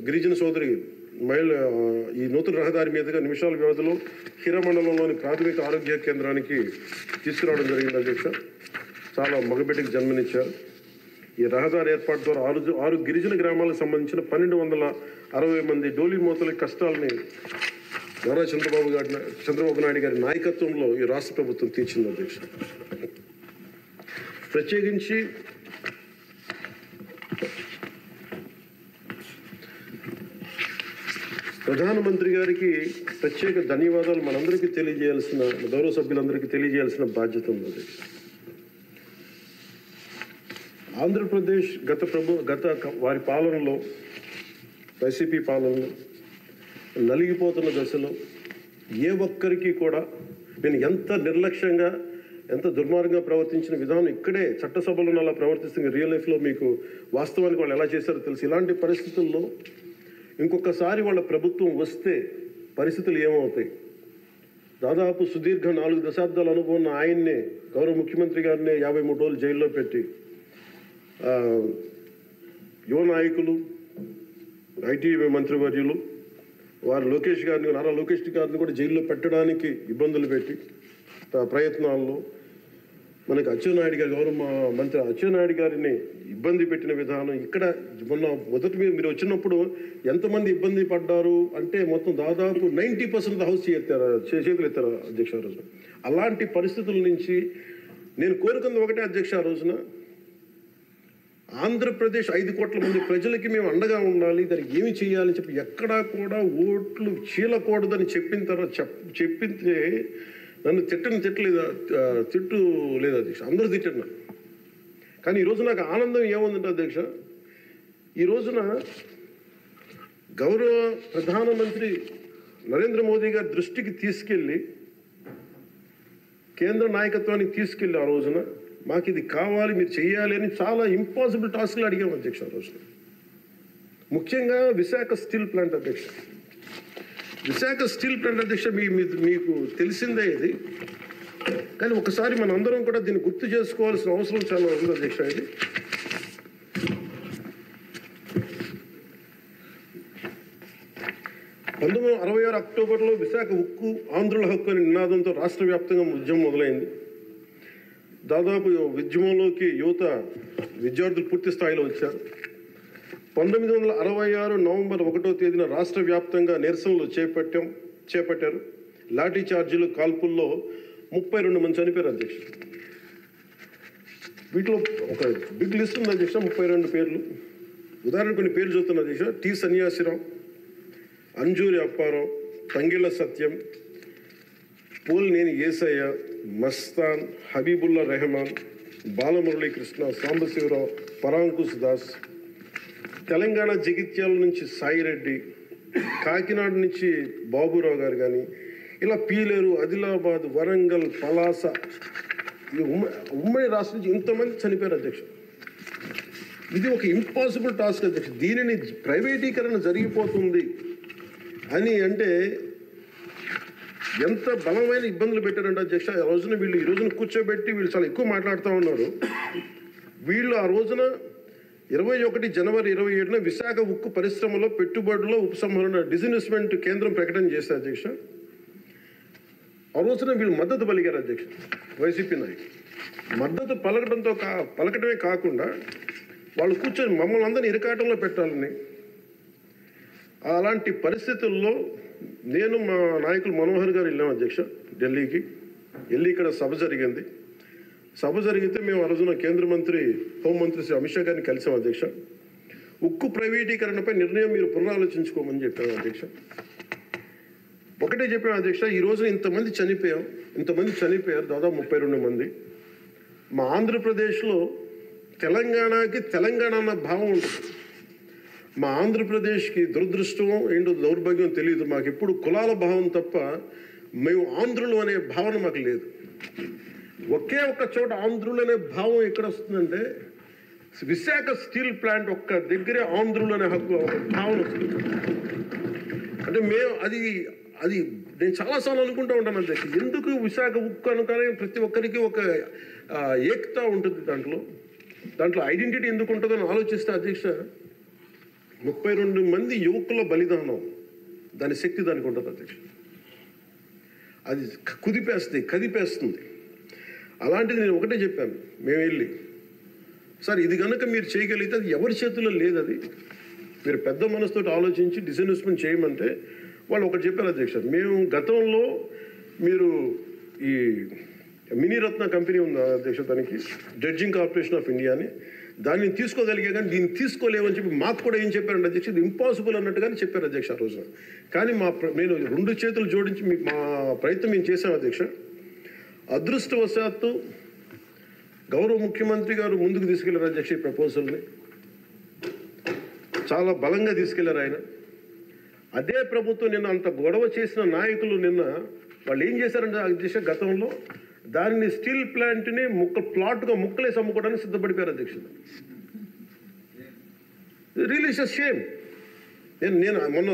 గిరిజన సోదరి మహిళ ఈ నూతన రహదారి మీదుగా నిమిషాల వ్యవధిలో హిరమండలంలోని ప్రాథమిక ఆరోగ్య కేంద్రానికి తీసుకురావడం జరిగింది అధ్యక్ష. చాలా మగబిడ్డకి జన్మనిచ్చారు. ఈ రహదారి ఏర్పాటు ద్వారా 6 గిరిజన గ్రామాలకు సంబంధించిన 1260 మంది డోలీ మోతల కష్టాలని నారా చంద్రబాబు నాయుడు గారి నాయకత్వంలో ఈ రాష్ట్ర ప్రభుత్వం తీర్చింది అధ్యక్ష. ప్రత్యేకించి ప్రధానమంత్రి గారికి ప్రత్యేక ధన్యవాదాలు మనందరికీ తెలియజేయాల్సిన, గౌరవ సభ్యులందరికీ తెలియజేయాల్సిన బాధ్యత ఉంది అధ్యక్ష. ఆంధ్రప్రదేశ్ గత వారి పాలనలో, వైసీపీ పాలనలో నలిగిపోతున్న దశలో ఏ ఒక్కరికి కూడా నేను ఎంత నిర్లక్ష్యంగా, ఎంత దుర్మార్గంగా ప్రవర్తించిన విధానం ఇక్కడే చట్టసభలో అలా ప్రవర్తిస్తున్న రియల్ లైఫ్లో మీకు వాస్తవానికి వాళ్ళు ఎలా చేశారో తెలుసు. ఇలాంటి పరిస్థితుల్లో ఇంకొకసారి వాళ్ళ ప్రభుత్వం వస్తే పరిస్థితులు ఏమవుతాయి? దాదాపు సుదీర్ఘ 4 దశాబ్దాల అనుభవం ఉన్న ఆయన్నే, గౌరవ ముఖ్యమంత్రి గారినే 53 రోజులు జైల్లో పెట్టి యువ నాయకులు, ఐటీ మంత్రివర్యులు వారు నారా లోకేష్ గారిని కూడా జైల్లో పెట్టడానికి ఇబ్బందులు పెట్టి ప్రయత్నాల్లో మనకి అచ్చెన్నాయుడు గారు, గౌరవ మంత్రి అచ్చెన్నాయుడు గారిని ఇబ్బంది పెట్టిన విధానం ఇక్కడ మొదటి మీరు వచ్చినప్పుడు ఎంతమంది ఇబ్బంది పడ్డారు అంటే మొత్తం దాదాపు 90% హౌస్ చేతులు ఎత్తారు అధ్యక్ష ఆ రోజున. అలాంటి పరిస్థితుల నుంచి నేను కోరుకుంది ఒకటే అధ్యక్ష, ఆ రోజున ఆంధ్రప్రదేశ్ 5 కోట్ల మంది ప్రజలకి మేము అండగా ఉండాలి, దానికి ఏమి చేయాలని చెప్పి ఎక్కడా కూడా ఓట్లు చీలకూడదని చెప్పిన తర్వాత చెప్పితే నన్ను తిట్టు లేదా అధ్యక్ష, అందరూ తిట్టిన. కానీ ఈరోజు నాకు ఆనందం ఏముందంటే అధ్యక్ష, ఈ రోజున గౌరవ ప్రధానమంత్రి నరేంద్ర మోదీ గారి దృష్టికి తీసుకెళ్ళి కేంద్ర నాయకత్వానికి తీసుకెళ్ళి ఆ రోజున మాకు ఇది కావాలి, మీరు చేయాలి అని చాలా ఇంపాసిబుల్ టాస్క్లు అడిగాం అధ్యక్ష ఆ రోజున. ముఖ్యంగా విశాఖ స్టీల్ ప్లాంట్ అధ్యక్ష. విశాఖ స్టీల్ ప్లాంట్ అధ్యక్ష మీకు తెలిసిందే ఇది, కానీ ఒకసారి మన అందరం కూడా దీన్ని గుర్తు చేసుకోవాల్సిన అవసరం చాలా ఉంది అధ్యక్ష. ఇది 1966 అక్టోబర్లో విశాఖ ఉక్కు ఆంధ్రుల హక్కు అనే నినాదంతో రాష్ట్ర వ్యాప్తంగా ఉద్యమం మొదలైంది. దాదాపు ఉద్యమంలోకి యువత విద్యార్థులు పూర్తి స్థాయిలో వచ్చారు. 1966 నవంబర్ 1వ తేదీన రాష్ట్ర వ్యాప్తంగా నిరసనలు చేపట్టారు. లాఠీ చార్జీలు, కాల్పుల్లో 32 మంది చనిపోయారు అధ్యక్ష. వీటిలో ఒక బిగ్ లిస్ట్ ఉంది అధ్యక్ష, 32 పేర్లు. ఉదాహరణ కొన్ని పేర్లు చూస్తున్న అధ్యక్ష: టి సన్యాసిరావు, అంజూరి అప్పారావు, తంగిళ్ళ సత్యం, పోలినేని ఏసయ్య, మస్తాన్, హబీబుల్లా రెహమాన్, బాలమురళీకృష్ణ, సాంబశివరావు, పరాంకుశ్ దాస్. తెలంగాణ జగిత్యాల నుంచి సాయిరెడ్డి, కాకినాడ నుంచి బాబురావు గారు కానీ, ఇలా పీలేరు, ఆదిలాబాద్, వరంగల్, పలాస, ఈ ఉమ్మడి రాష్ట్రం నుంచి ఇంతమంది చనిపోయారు అధ్యక్ష. ఇది ఒక ఇంపాసిబుల్ టాస్క్ అధ్యక్ష. దీనిని ప్రైవేటీకరణ జరిగిపోతుంది అని అంటే ఎంత బలమైన ఇబ్బందులు పెట్టారంటే అధ్యక్ష. ఆ రోజున ఈ రోజున కూర్చోబెట్టి వీళ్ళు చాలా ఎక్కువ మాట్లాడుతూ ఉన్నారు. వీళ్ళు ఆ రోజున 21 జనవరి 27న విశాఖ ఉక్కు పరిశ్రమలో పెట్టుబడుల ఉపసంహరణ డిస్ఇన్వెస్ట్మెంట్ కేంద్రం ప్రకటన చేశారు అధ్యక్ష. ఆ రోజున వీళ్ళు మద్దతు పలికారు అధ్యక్ష. వైసీపీ నాయకులు మద్దతు పలకటమే కాకుండా వాళ్ళు కూర్చొని మమ్మల్ని అందరినీ ఇరకాటంలో పెట్టాలని. అలాంటి పరిస్థితుల్లో నేను, మా నాయకులు మనోహర్ గారు వెళ్ళాం అధ్యక్ష ఢిల్లీకి. వెళ్ళి ఇక్కడ సభ జరిగింది. సభ జరిగితే మేము ఆ రోజున కేంద్ర మంత్రి, హోంమంత్రి శ్రీ అమిత్ షా గారిని కలిసాం అధ్యక్ష. ఉక్కు ప్రైవేటీకరణపై నిర్ణయం మీరు పునరాలోచించుకోమని చెప్పాను అధ్యక్ష. ఒకటే చెప్పాను అధ్యక్ష, ఈ రోజున ఇంతమంది చనిపోయారు, దాదాపు 32 మంది. మా ఆంధ్రప్రదేశ్లో తెలంగాణకి తెలంగాణ అన్న భావం ఉంటుంది. మా ఆంధ్రప్రదేశ్కి దురదృష్టం ఏంటో దౌర్భాగ్యం తెలియదు. మాకు ఎప్పుడు కులాల భావం తప్ప మేము ఆంధ్రులు అనే భావన మాకు లేదు. ఒకే ఒక్క చోట ఆంధ్రులు అనే భావం ఎక్కడ వస్తుందంటే విశాఖ స్టీల్ ప్లాంట్ ఒక్క దగ్గరే ఆంధ్రులు అనే హక్కు భావన వస్తుంది. అంటే మేము అది నేను చాలాసార్లు అనుకుంటూ ఉంటాను అధ్యక్ష, ఎందుకు విశాఖ ఉక్కు అనుకనే ప్రతి ఒక్కరికి ఒక ఏకత ఉంటుంది. దాంట్లో ఐడెంటిటీ ఎందుకు ఉంటుందని ఆలోచిస్తే అధ్యక్ష, 32 మంది యువకుల బలిదానం, దాని శక్తి దానికి ఉంటుంది అధ్యక్ష. అది కదిపేస్తుంది. అలాంటిది నేను ఒకటే చెప్పాను. మేము వెళ్ళి, సార్ ఇది కనుక మీరు చేయగలిగితే అది ఎవరి చేతుల్లో లేదు, అది మీరు పెద్ద మనసుతో ఆలోచించి డిస్ఇన్వెస్ట్మెంట్ చేయమంటే వాళ్ళు ఒకటి చెప్పారు అధ్యక్ష. మేము గతంలో మీరు ఈ మినీరత్న కంపెనీ ఉంది అధ్యక్ష, దానికి డ్రెడ్జింగ్ కార్పొరేషన్ ఆఫ్ ఇండియా అని, దాన్ని తీసుకోగలిగే కానీ దీన్ని తీసుకోలేమని చెప్పి మాకు కూడా ఏం చెప్పారంటే అధ్యక్ష, ఇది ఇంపాసిబుల్ అన్నట్టుగానే చెప్పారు అధ్యక్ష ఆ రోజున. కానీ నేను 2 చేతులు జోడించి మా ప్రయత్నం మేము చేసాం అధ్యక్ష. అదృష్టవశాత్తు గౌరవ ముఖ్యమంత్రి గారు ముందుకు తీసుకెళ్లారు అధ్యక్ష. ఈ ప్రపోజల్ని చాలా బలంగా తీసుకెళ్లారు ఆయన. అదే ప్రభుత్వం నిన్న అంత గొడవ చేసిన నాయకులు నిన్న వాళ్ళు ఏం చేశారంటే అధ్యక్ష, గతంలో దానిని స్టీల్ ప్లాంట్ని ప్లాట్గా ముక్కలేసి అమ్ముకోవడానికి సిద్ధపడిపోయారు అధ్యక్ష. Really it's a shame. నేను మొన్న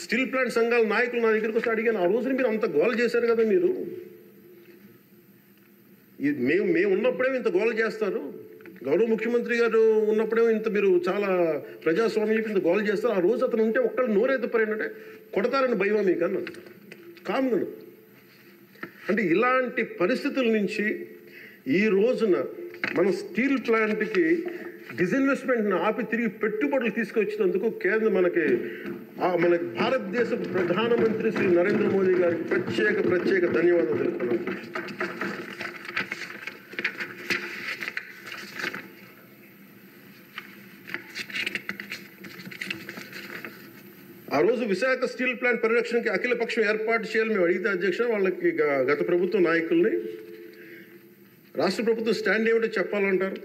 స్టీల్ ప్లాంట్ సంఘాల నాయకులు నా దగ్గరికి వస్తే అడిగాను, ఆ రోజున మీరు అంత గోల చేశారు కదా, మీరు మేము ఉన్నప్పుడే ఇంత గోల చేస్తారు, గౌరవ ముఖ్యమంత్రి గారు ఉన్నప్పుడే ఇంత మీరు చాలా ప్రజాస్వామ్యం ఇంత గోల చేస్తారు, ఆ రోజు అతను ఉంటే ఒక్కళ్ళు నోరెత్తిపోయారంటే కొడతారని భయమా మీకు అన్న కామ్ను. అంటే ఇలాంటి పరిస్థితుల నుంచి ఈ రోజున మన స్టీల్ ప్లాంట్కి డిస్ఇన్వెస్ట్మెంట్ని ఆపి తిరిగి పెట్టుబడులు తీసుకొచ్చినందుకు మనకి భారతదేశ ప్రధానమంత్రి శ్రీ నరేంద్ర మోదీ గారికి ప్రత్యేక ధన్యవాదాలు తెలుపుతున్నాను. ఆ రోజు విశాఖ స్టీల్ ప్లాంట్ పరిరక్షణకి అఖిల పక్షం ఏర్పాటు చేయాలని మేము అడిగితే అధ్యక్ష, వాళ్ళకి గత ప్రభుత్వ నాయకుల్ని రాష్ట్ర ప్రభుత్వం స్టాండ్ ఏమిటో చెప్పాలంటారు.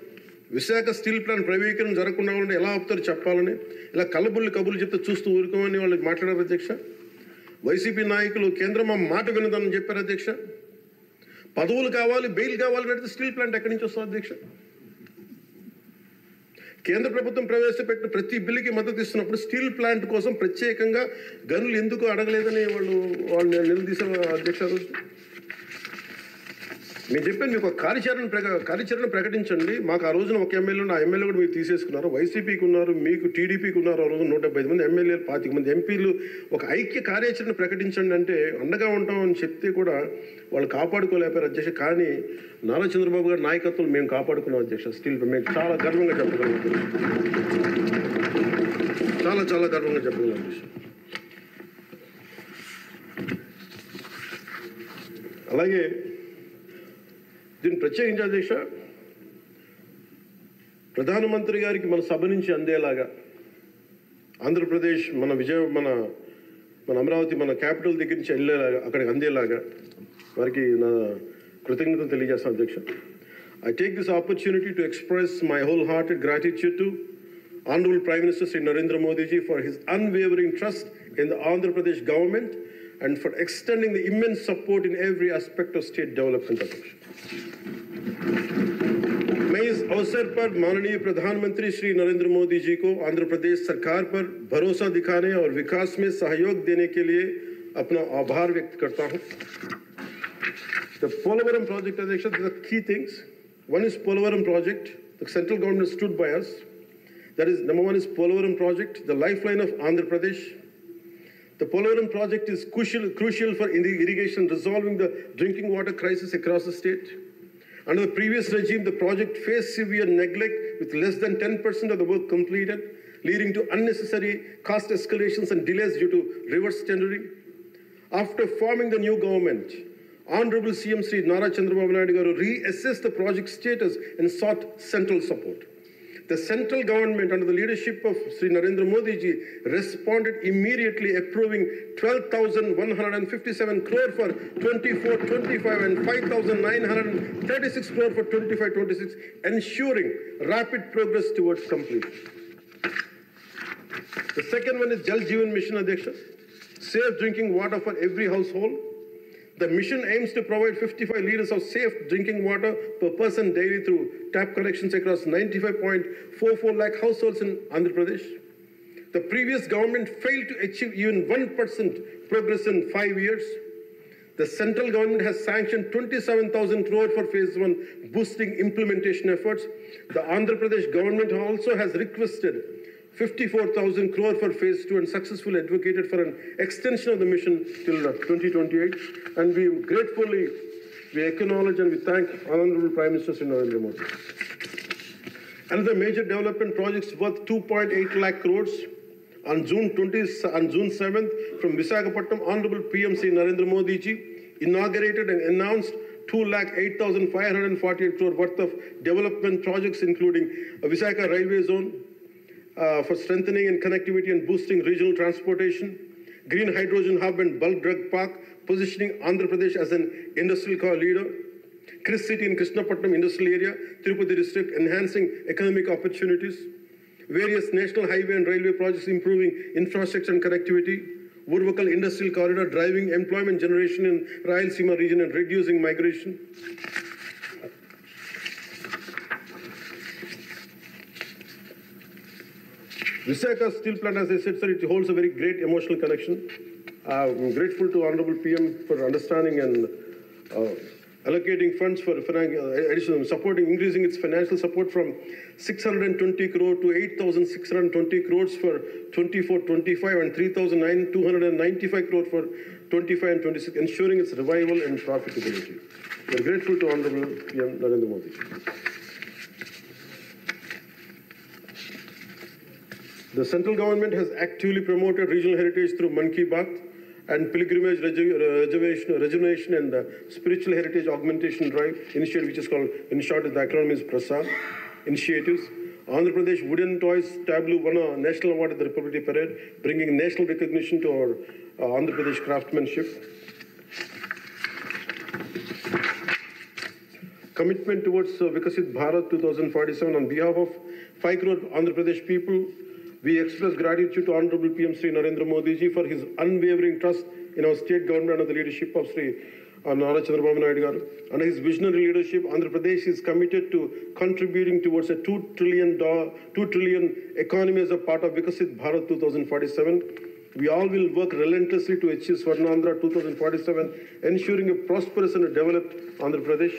విశాఖ స్టీల్ ప్లాంట్ ప్రైవేటీకరణ జరగకుండా ఉంటే ఎలా ఆపుతారు చెప్పాలని ఇలా కళ్ళబుల్లి కబుర్లు చెప్తే చూస్తూ ఊరుకోమని వాళ్ళు మాట్లాడారు అధ్యక్ష. వైసీపీ నాయకులు కేంద్రం మా మాట వినదని చెప్పారు అధ్యక్ష. పదవులు కావాలి, బెయిల్ కావాలని అడిగితే స్టీల్ ప్లాంట్ ఎక్కడి నుంచి వస్తుంది అధ్యక్ష? కేంద్ర ప్రభుత్వం ప్రవేశపెట్టిన ప్రతి బిల్లుకి మద్దతు ఇస్తున్నప్పుడు స్టీల్ ప్లాంట్ కోసం ప్రత్యేకంగా గనులు ఎందుకు అడగలేదని వాళ్ళు నిలదీశారు అధ్యక్ష. రోజు నేను చెప్పాను మీకు ఒక కార్యాచరణ ప్రకటించండి. మాకు ఆ రోజున ఒక ఎమ్మెల్యే, ఆ ఎమ్మెల్యే కూడా మీరు తీసేసుకున్నారు. వైసీపీకి ఉన్నారు, మీకు టీడీపీకి ఉన్నారు. ఆ రోజు 175 మంది ఎమ్మెల్యేలు, 25 మంది ఎంపీలు. ఒక ఐక్య కార్యాచరణ ప్రకటించండి అంటే అండగా ఉంటామని చెప్తే కూడా వాళ్ళు కాపాడుకోలేపారు అధ్యక్ష. కానీ నారా చంద్రబాబు గారి నాయకత్వం మేము కాపాడుకున్నాం అధ్యక్ష. స్టీల్ మేము చాలా గర్వంగా చెప్పగలం, చాలా గర్వంగా చెప్పగలం అధ్యక్ష. అలాగే దీన్ని ప్రత్యేకించి అధ్యక్ష, ప్రధానమంత్రి గారికి మన సభ నుంచి అందేలాగా ఆంధ్రప్రదేశ్ మన అమరావతి మన క్యాపిటల్ దగ్గర నుంచి వెళ్ళేలాగా అక్కడికి అందేలాగా వారికి నా కృతజ్ఞతలు తెలియజేస్తాను అధ్యక్ష. I take this opportunity to express my wholehearted gratitude to Honorable Prime Minister Sri Narendra Modi ji for his unwavering trust in the Andhra Pradesh government and for extending the immense support in every aspect of state development. मैं इस अवसर पर माननीय प्रधानमंत्री श्री नरेंद्र मोदी जी को आंध्र प्रदेश सरकार पर भरोसा दिखाने और विकास में सहयोग देने के लिए अपना आभार व्यक्त करता हूं. The Polavaram project, Adhyaksha, the key things. One is Polavaram project. The central government stood by us. That is, number one is Polavaram project, the lifeline of Andhra Pradesh. The Polavaram project is crucial for irrigation, resolving the drinking water crisis across the state. Under the previous regime, the project faced severe neglect with less than 10% of the work completed, leading to unnecessary cost escalations and delays due to reverse tendering. After forming the new government, Honorable CM Sri Nara Chandrababu Naidu Garu reassessed the project status and sought central support. The central government under the leadership of Sri Narendra Modi ji responded immediately, approving 12,157 crore for 24-25 and 5,936 crore for 25-26, ensuring rapid progress towards completion. The second one is Jal Jeevan Mission, Adhyaksha, safe drinking water for every household. The mission aims to provide 55 liters of safe drinking water per person daily through tap connections across 95.44 lakh households in Andhra Pradesh. The previous government failed to achieve even 1% progress in 5 years. The central government has sanctioned 27,000 crore for phase 1, boosting implementation efforts. The Andhra Pradesh government also has requested 54,000 crore for phase 2 and successfully advocated for an extension of the mission till 2028. And we acknowledge and we thank Honorable Prime Minister Sri Narendra Modi. Another major development projects worth 2.8 lakh crores. On June 7th, from Visakhapatnam, Honorable PM Sri Narendra Modi ji inaugurated and announced 2,08,548 crore worth of development projects, including a Visakha railway zone, for strengthening and connectivity and boosting regional transportation, green hydrogen hub and bulk drug park, positioning Andhra Pradesh as an industrial core leader, Chris City in Krishnapatnam industrial area, Tirupati district, enhancing economic opportunities, various national highway and railway projects improving infrastructure and connectivity, Urvakal industrial corridor driving employment generation in Rayalaseema region and reducing migration. Visakha steel plant, as I said, sir, it holds a very great emotional connection. I'm grateful to Honorable PM for understanding and allocating funds for additional supporting, increasing its financial support from 620 crore to 8,620 crores for 24-25 and 3,295 crore for 25 and 26, ensuring its revival and profitability. We're grateful to Honorable PM Narendra Modi. The central government has actively promoted regional heritage through Man Ki Baat and pilgrimage rejuvenation and spiritual heritage augmentation drive initiative, which is called, in short, the acronym is PRASAD initiatives. Andhra Pradesh Wooden Toys Tableau won a national award at the Republic Parade, bringing national recognition to our Andhra Pradesh craftsmanship. commitment towards Vikasit Bharat 2047 on behalf of 5 crore Andhra Pradesh people. We express gratitude to Honorable PM Sri Narendra Modi ji for his unwavering trust in our state government under the leadership of Sri Nara Chandrababu Naidu garu. Under his visionary leadership, Andhra Pradesh is committed to contributing towards a $2 trillion economy as a part of Vikasit Bharat 2047. We all will work relentlessly to achieve Swarnandhra 2047, ensuring a prosperous and a developed Andhra Pradesh.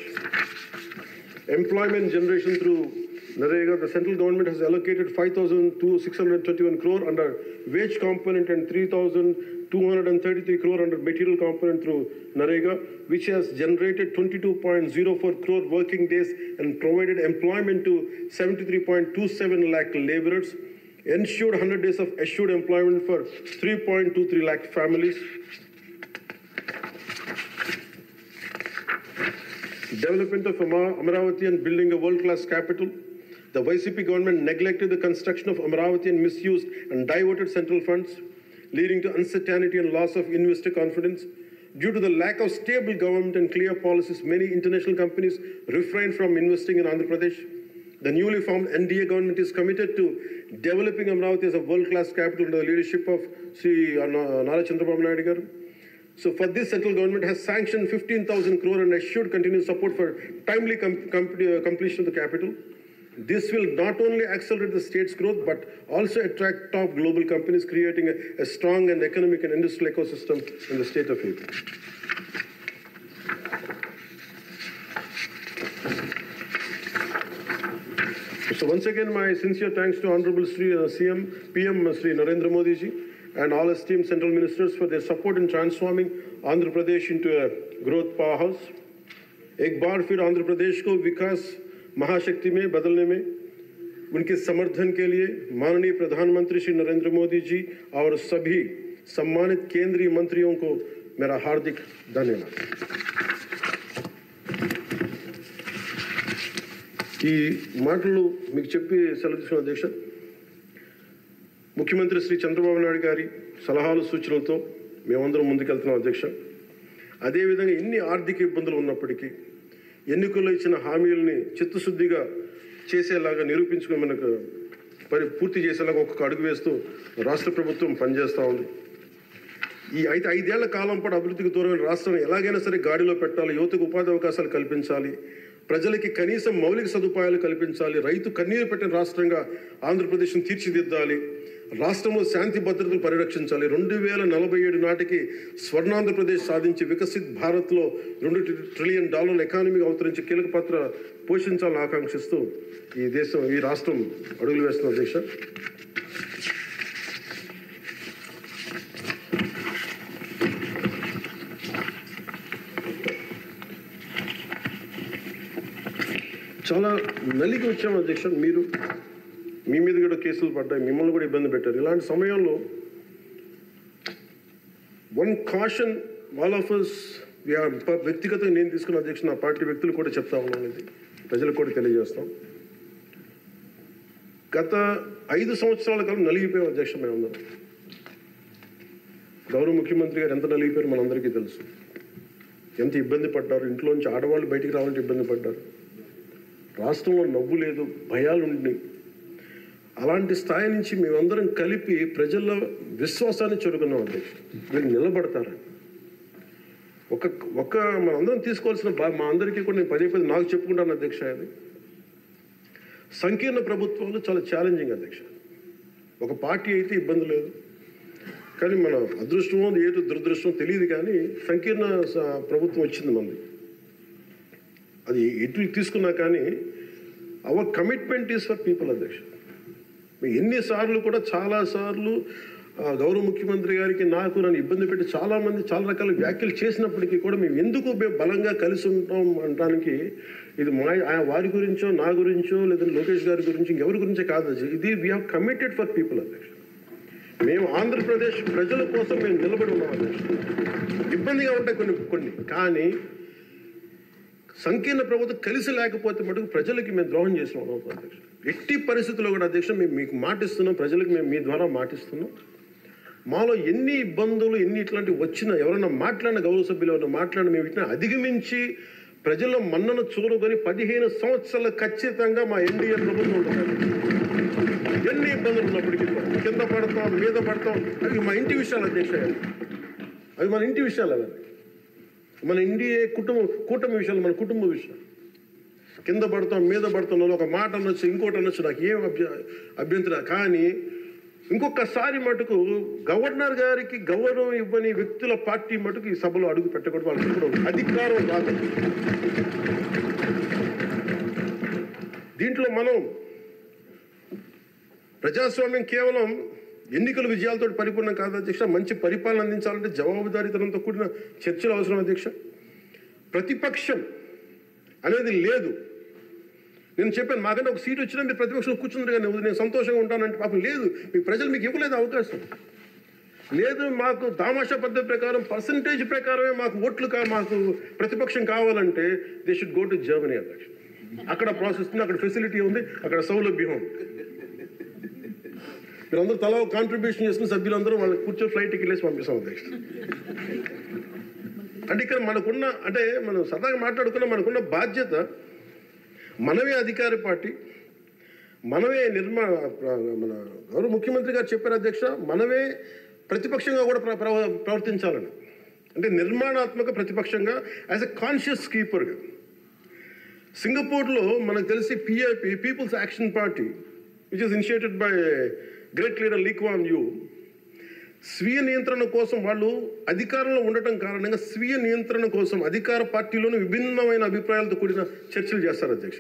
Employment generation through Narega, the central government has allocated 5,621 crore under wage component and 3,233 crore under material component through Narega, which has generated 22.04 crore working days and provided employment to 73.27 lakh laborers, ensured 100 days of assured employment for 3.23 lakh families. Development of Amaravati and building a world-class capital. The YCP government neglected the construction of Amaravati and misused and diverted central funds, leading to uncertainty and loss of investor confidence. Due to the lack of stable government and clear policies, many international companies refrained from investing in Andhra Pradesh. The newly formed NDA government is committed to developing Amaravati as a world-class capital under the leadership of Sri Nara Chandrababu Naidu garu. So for this, central government has sanctioned 15,000 crore and assured continued support for timely completion of the capital. This will not only accelerate the state's growth, but also attract top global companies, creating a strong and economic and industrial ecosystem in the state of AP. So once again, my sincere thanks to Honorable Sri PM Sri Narendra Modi ji and all esteemed central ministers for their support in transforming Andhra Pradesh into a growth powerhouse. एक बार फिर आंध्र प्रदेश को विकास महाशक्ति में बदलने में उनके समर्थन के लिए माननीय प्रधानमंत्री श्री नरेंद्र मोदी जी और सभी सम्मानित केंद्रीय मंत्रियों को मेरा हार्दिक धन्यवाद। ఈ మాటలు మీకు చెప్పి సెలవు తీసుకున్న అధ్యక్ష, ముఖ్యమంత్రి శ్రీ చంద్రబాబు నాయుడు గారి సలహాలు సూచనలతో మేమందరం ముందుకెళ్తున్నాం అధ్యక్ష. అదేవిధంగా ఎన్ని ఆర్థిక ఇబ్బందులు ఉన్నప్పటికీ ఎన్నికల్లో ఇచ్చిన హామీలని చిత్తశుద్ధిగా చేసేలాగా నిరూపించుకుని మనకు పూర్తి చేసేలాగా ఒక్కొక్క అడుగు వేస్తూ రాష్ట్ర ప్రభుత్వం పనిచేస్తూ ఉంది. ఈ 5 ఏళ్ల కాలం పాటు అభివృద్ధికి దూరమైన రాష్ట్రాన్ని ఎలాగైనా సరే గాడిలో పెట్టాలి, యువతకు ఉపాధి అవకాశాలు కల్పించాలి, ప్రజలకి కనీసం మౌలిక సదుపాయాలు కల్పించాలి, రైతు కన్నీరు పెట్టిన రాష్ట్రంగా ఆంధ్రప్రదేశ్ను తీర్చిదిద్దాలి, రాష్ట్రంలో శాంతి భద్రతలు పరిరక్షించాలి, 2047 నాటికి స్వర్ణాంధ్రప్రదేశ్ సాధించి వికసిత్ భారత్లో $2 ట్రిలియన్ ఎకానమీగా అవతరించి కీలక పాత్ర పోషించాలని ఆకాంక్షిస్తూ ఈ రాష్ట్రం అడుగులు వేస్తున్న అధ్యక్ష. చాలా నలిగి వచ్చాము అధ్యక్ష. మీ మీద కూడా కేసులు పడ్డాయి, మిమ్మల్ని కూడా ఇబ్బంది పెట్టారు. ఇలాంటి సమయంలో one caution all of us, వ్యక్తిగతంగా నేను తీసుకున్న అధ్యక్ష, నా పార్టీ వ్యక్తులు కూడా చెప్తా ఉన్నాను, ఇది ప్రజలకు కూడా తెలియజేస్తాం. గత 5 సంవత్సరాల కాలం నలిగిపోయాం అధ్యక్ష. మేమందరం గౌరవ ముఖ్యమంత్రి గారు ఎంత నలిగిపోయారు మనందరికీ తెలుసు. ఎంత ఇబ్బంది పడ్డారు, ఇంట్లోంచి ఆడవాళ్ళు బయటికి రావాలంటే ఇబ్బంది పడ్డారు, రాష్ట్రంలో నవ్వు లేదు, భయాలు ఉన్నాయి. అలాంటి స్థాయి నుంచి మేమందరం కలిపి ప్రజల్లో విశ్వాసాన్ని చెరుకున్నాం అధ్యక్ష. వీళ్ళు నిలబడతారని మనందరం తీసుకోవాల్సిన మా అందరికీ కూడా నేను పదే నాకు చెప్పుకుంటాను అధ్యక్ష. అది సంకీర్ణ ప్రభుత్వాలు చాలా ఛాలెంజింగ్ అధ్యక్ష. ఒక పార్టీ అయితే ఇబ్బంది లేదు, కానీ మన అదృష్టమో ఏదో దురదృష్టమో తెలియదు, కానీ సంకీర్ణ ప్రభుత్వం వచ్చింది మనది. అది ఎటు తీసుకున్నా కానీ our commitment is for people అధ్యక్ష. ఎన్నిసార్లు కూడా చాలాసార్లు గౌరవ ముఖ్యమంత్రి గారికి నన్ను ఇబ్బంది పెట్టి చాలామంది చాలా రకాల వ్యాఖ్యలు చేసినప్పటికీ కూడా మేము ఎందుకు బలంగా కలిసి ఉంటాం అనడానికి ఇది వారి గురించో నా గురించో లేదా లోకేష్ గారి గురించి ఇంకెవరి గురించే కాదు. ఇది we have committed for people అధ్యక్ష. మేము ఆంధ్రప్రదేశ్ ప్రజల కోసం మేము నిలబడి ఉన్నాం అధ్యక్ష. ఇబ్బందిగా ఉంటాయి కొన్ని కానీ సంకీర్ణ ప్రభుత్వం కలిసి లేకపోతే మటుకు ప్రజలకి మేము ద్రోహం చేసిన అవుతాం అధ్యక్ష. ఎట్టి పరిస్థితుల్లో కూడా అధ్యక్ష మేము మీకు మాటిస్తున్నాం, ప్రజలకు మేము మీ ద్వారా మాటిస్తున్నాం. మాలో ఎన్ని ఇబ్బందులు ఎన్ని ఇట్లాంటివి వచ్చినా ఎవరైనా మాట్లాడిన గౌరవ సభ్యులు ఎవరైనా మాట్లాడిన మేము వీటిని అధిగమించి ప్రజల్లో మన్నను చూరుకొని 15 సంవత్సరాలు ఖచ్చితంగా మా ఎన్డీఏ ప్రభుత్వం ఉంటుంది. ఎన్ని ఇబ్బందులు ఉన్నప్పటికీ కింద పడతాం, మీద పడతాం, అవి మా ఇంటి విషయాలు అధ్యక్ష, అవి మన ఇంటి విషయాలు, అవన్నీ మన ఎన్డీఏ కూటమి విషయాలు, మన కుటుంబ విషయాలు. కింద పడతాం, మీద పడతాం, ఒక మాట అనొచ్చు, ఇంకోటి అనొచ్చు, నాకు ఏం అభ్యంతరం. కానీ ఇంకొకసారి మటుకు గవర్నర్ గారికి గౌరవం ఇవ్వని వ్యక్తుల పార్టీ మటుకు ఈ సభలో అడుగు పెట్టకూడదు. వాళ్ళకి కూడా అధికారం రాదు. దీంట్లో మనం ప్రజాస్వామ్యం కేవలం ఎన్నికల విజయాలతో పరిపూర్ణం కాదు అధ్యక్ష. మంచి పరిపాలన అందించాలంటే జవాబుదారీతనంతో కూడిన చర్చలు అవసరం అధ్యక్ష. ప్రతిపక్షం అనేది లేదు. నేను చెప్పాను, మాకంటే ఒక సీట్ వచ్చినా మీరు ప్రతిపక్షంలో కూర్చున్నారు కానీ నేను సంతోషంగా ఉంటానంటే పాపం లేదు. మీ ప్రజలు మీకు ఇవ్వలేదు అవకాశం లేదు. మాకు తామాషా పద్ధతి ప్రకారం పర్సంటేజ్ ప్రకారమే మాకు ఓట్లు మాకు ప్రతిపక్షం కావాలంటే they should go to Germany అధ్యక్ష. అక్కడ ప్రాసెస్ ఉంది, అక్కడ ఫెసిలిటీ ఉంది, అక్కడ సౌలభ్యం ఉంది. మీరందరూ తలా కాంట్రిబ్యూషన్ చేసిన సభ్యులందరూ వాళ్ళకి కూర్చొని ఫ్లైట్ టికెట్లేసి పంపిస్తాం అధ్యక్ష. అంటే ఇక్కడ మనకున్న, అంటే మనం సరదాగా మాట్లాడుకున్న మనకున్న బాధ్యత, మనమే అధికార పార్టీ, మనమే మన గౌరవ ముఖ్యమంత్రి గారు చెప్పారు అధ్యక్ష, మనమే ప్రతిపక్షంగా కూడా ప్రవర్తించాలని. అంటే నిర్మాణాత్మక ప్రతిపక్షంగా యాజ్ ఎ కాన్షియస్ కీపర్గా. సింగపూర్లో మనకు తెలిసి PIP, people's action party, which is initiated by great leader Lee Kuan Yew, స్వీయ నియంత్రణ కోసం వాళ్ళు అధికారంలో ఉండటం కారణంగా స్వీయ నియంత్రణ కోసం అధికార పార్టీలోని విభిన్నమైన అభిప్రాయాలతో కూడిన చర్చలు చేస్తారు అధ్యక్ష.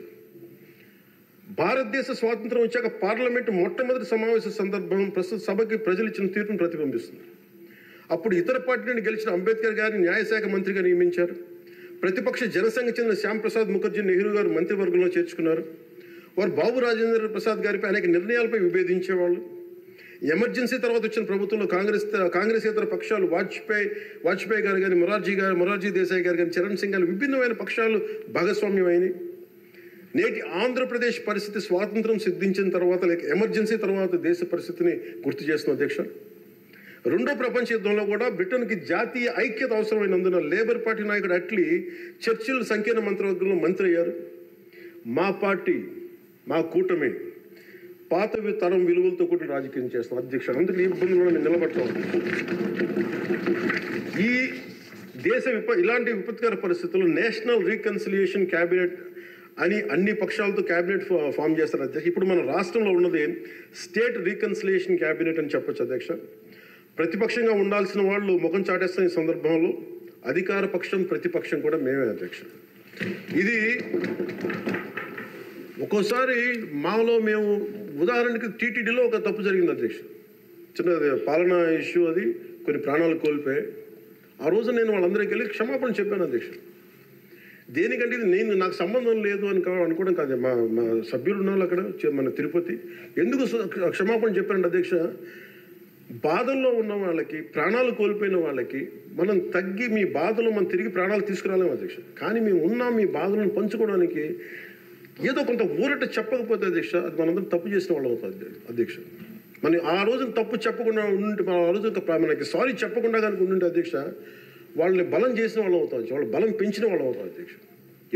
భారతదేశ స్వాతంత్రం వచ్చాక పార్లమెంటు మొట్టమొదటి సమావేశ సందర్భం ప్రస్తుత సభకి ప్రజలు ఇచ్చిన తీర్పును ప్రతిబింబిస్తుంది. అప్పుడు ఇతర పార్టీ నుండి గెలిచిన అంబేద్కర్ గారిని న్యాయశాఖ మంత్రిగా నియమించారు. ప్రతిపక్ష జనసంఘ్ చెందిన శ్యామ్ ప్రసాద్ ముఖర్జీ నెహ్రూ గారు మంత్రివర్గంలో చేర్చుకున్నారు. వారు బాబు రాజేంద్ర ప్రసాద్ గారిపై అనేక నిర్ణయాలపై విభేదించేవాళ్ళు. ఎమర్జెన్సీ తర్వాత వచ్చిన ప్రభుత్వంలో కాంగ్రెసేతర పక్షాలు వాజ్పేయి గారు కానీ, మొరార్జీ దేశాయ్ గారు కానీ, చరణ్ సింగ్ గారు విభిన్నమైన పక్షాలు భాగస్వామ్యమైనవి. నేటి ఆంధ్రప్రదేశ్ పరిస్థితి స్వాతంత్రం సిద్ధించిన తర్వాత లేక ఎమర్జెన్సీ తర్వాత దేశ పరిస్థితిని గుర్తు చేస్తున్న అధ్యక్ష. రెండో ప్రపంచ యుద్ధంలో కూడా బ్రిటన్కి జాతీయ ఐక్యత అవసరమైనందున లేబర్ పార్టీ నాయకుడు అట్లీ చర్చిల్ సంకీర్ణ మంత్రివర్గంలో మంత్రి అయ్యారు. మా పార్టీ, మా కూటమి పాత తరం విలువలతో కూడా రాజకీయం చేస్తాం అధ్యక్ష. అందుకు ఈ ఇబ్బందుల్లో నేను నిలబడతాం. ఈ దేశ ఇలాంటి విపత్కర పరిస్థితుల్లో నేషనల్ రీకన్సిలియేషన్ క్యాబినెట్ అని అన్ని పక్షాలతో క్యాబినెట్ ఫామ్ చేస్తారు అధ్యక్ష. ఇప్పుడు మన రాష్ట్రంలో ఉన్నది స్టేట్ రీకన్సిలియేషన్ క్యాబినెట్ అని చెప్పొచ్చు అధ్యక్ష. ప్రతిపక్షంగా ఉండాల్సిన వాళ్ళు ముఖం చాటేస్తున్న ఈ సందర్భంలో అధికార పక్షం, ప్రతిపక్షం కూడా మేమే అధ్యక్ష. ఇది ఒక్కోసారి మాలో మేము, ఉదాహరణకి టీటీడీలో ఒక తప్పు జరిగింది అధ్యక్ష, చిన్నది పాలనా ఇష్యూ, అది కొన్ని ప్రాణాలు కోల్పోయి ఆ రోజు నేను వాళ్ళందరికీ వెళ్ళి క్షమాపణ చెప్పాను అధ్యక్ష. దేనికంటే ఇది నాకు సంబంధం లేదు అని అనుకోవడం కాదు. మా సభ్యులు ఉన్నారు అక్కడ మన తిరుపతి. ఎందుకు క్షమాపణ చెప్పానంటే అధ్యక్ష, బాధల్లో ఉన్న వాళ్ళకి, ప్రాణాలు కోల్పోయిన వాళ్ళకి మనం తగ్గి మీ బాధలో మనం తిరిగి ప్రాణాలు తీసుకురాలేము అధ్యక్ష. కానీ మేము ఉన్నాం మీ బాధలను పంచుకోవడానికి. ఏదో కొంత ఊరట చెప్పకపోతే అధ్యక్ష, అది మనందరం తప్పు చేసిన వాళ్ళు అవుతుంది అధ్యక్ష. మనం ఆ రోజున తప్పు చెప్పకుండా ఉండి, ఆ రోజు మనకి సారీ చెప్పకుండా కనుక ఉండింటే అధ్యక్ష, వాళ్ళని బలం చేసిన వాళ్ళు అవుతాం, వాళ్ళు బలం పెంచిన వాళ్ళు అవుతాం అధ్యక్ష.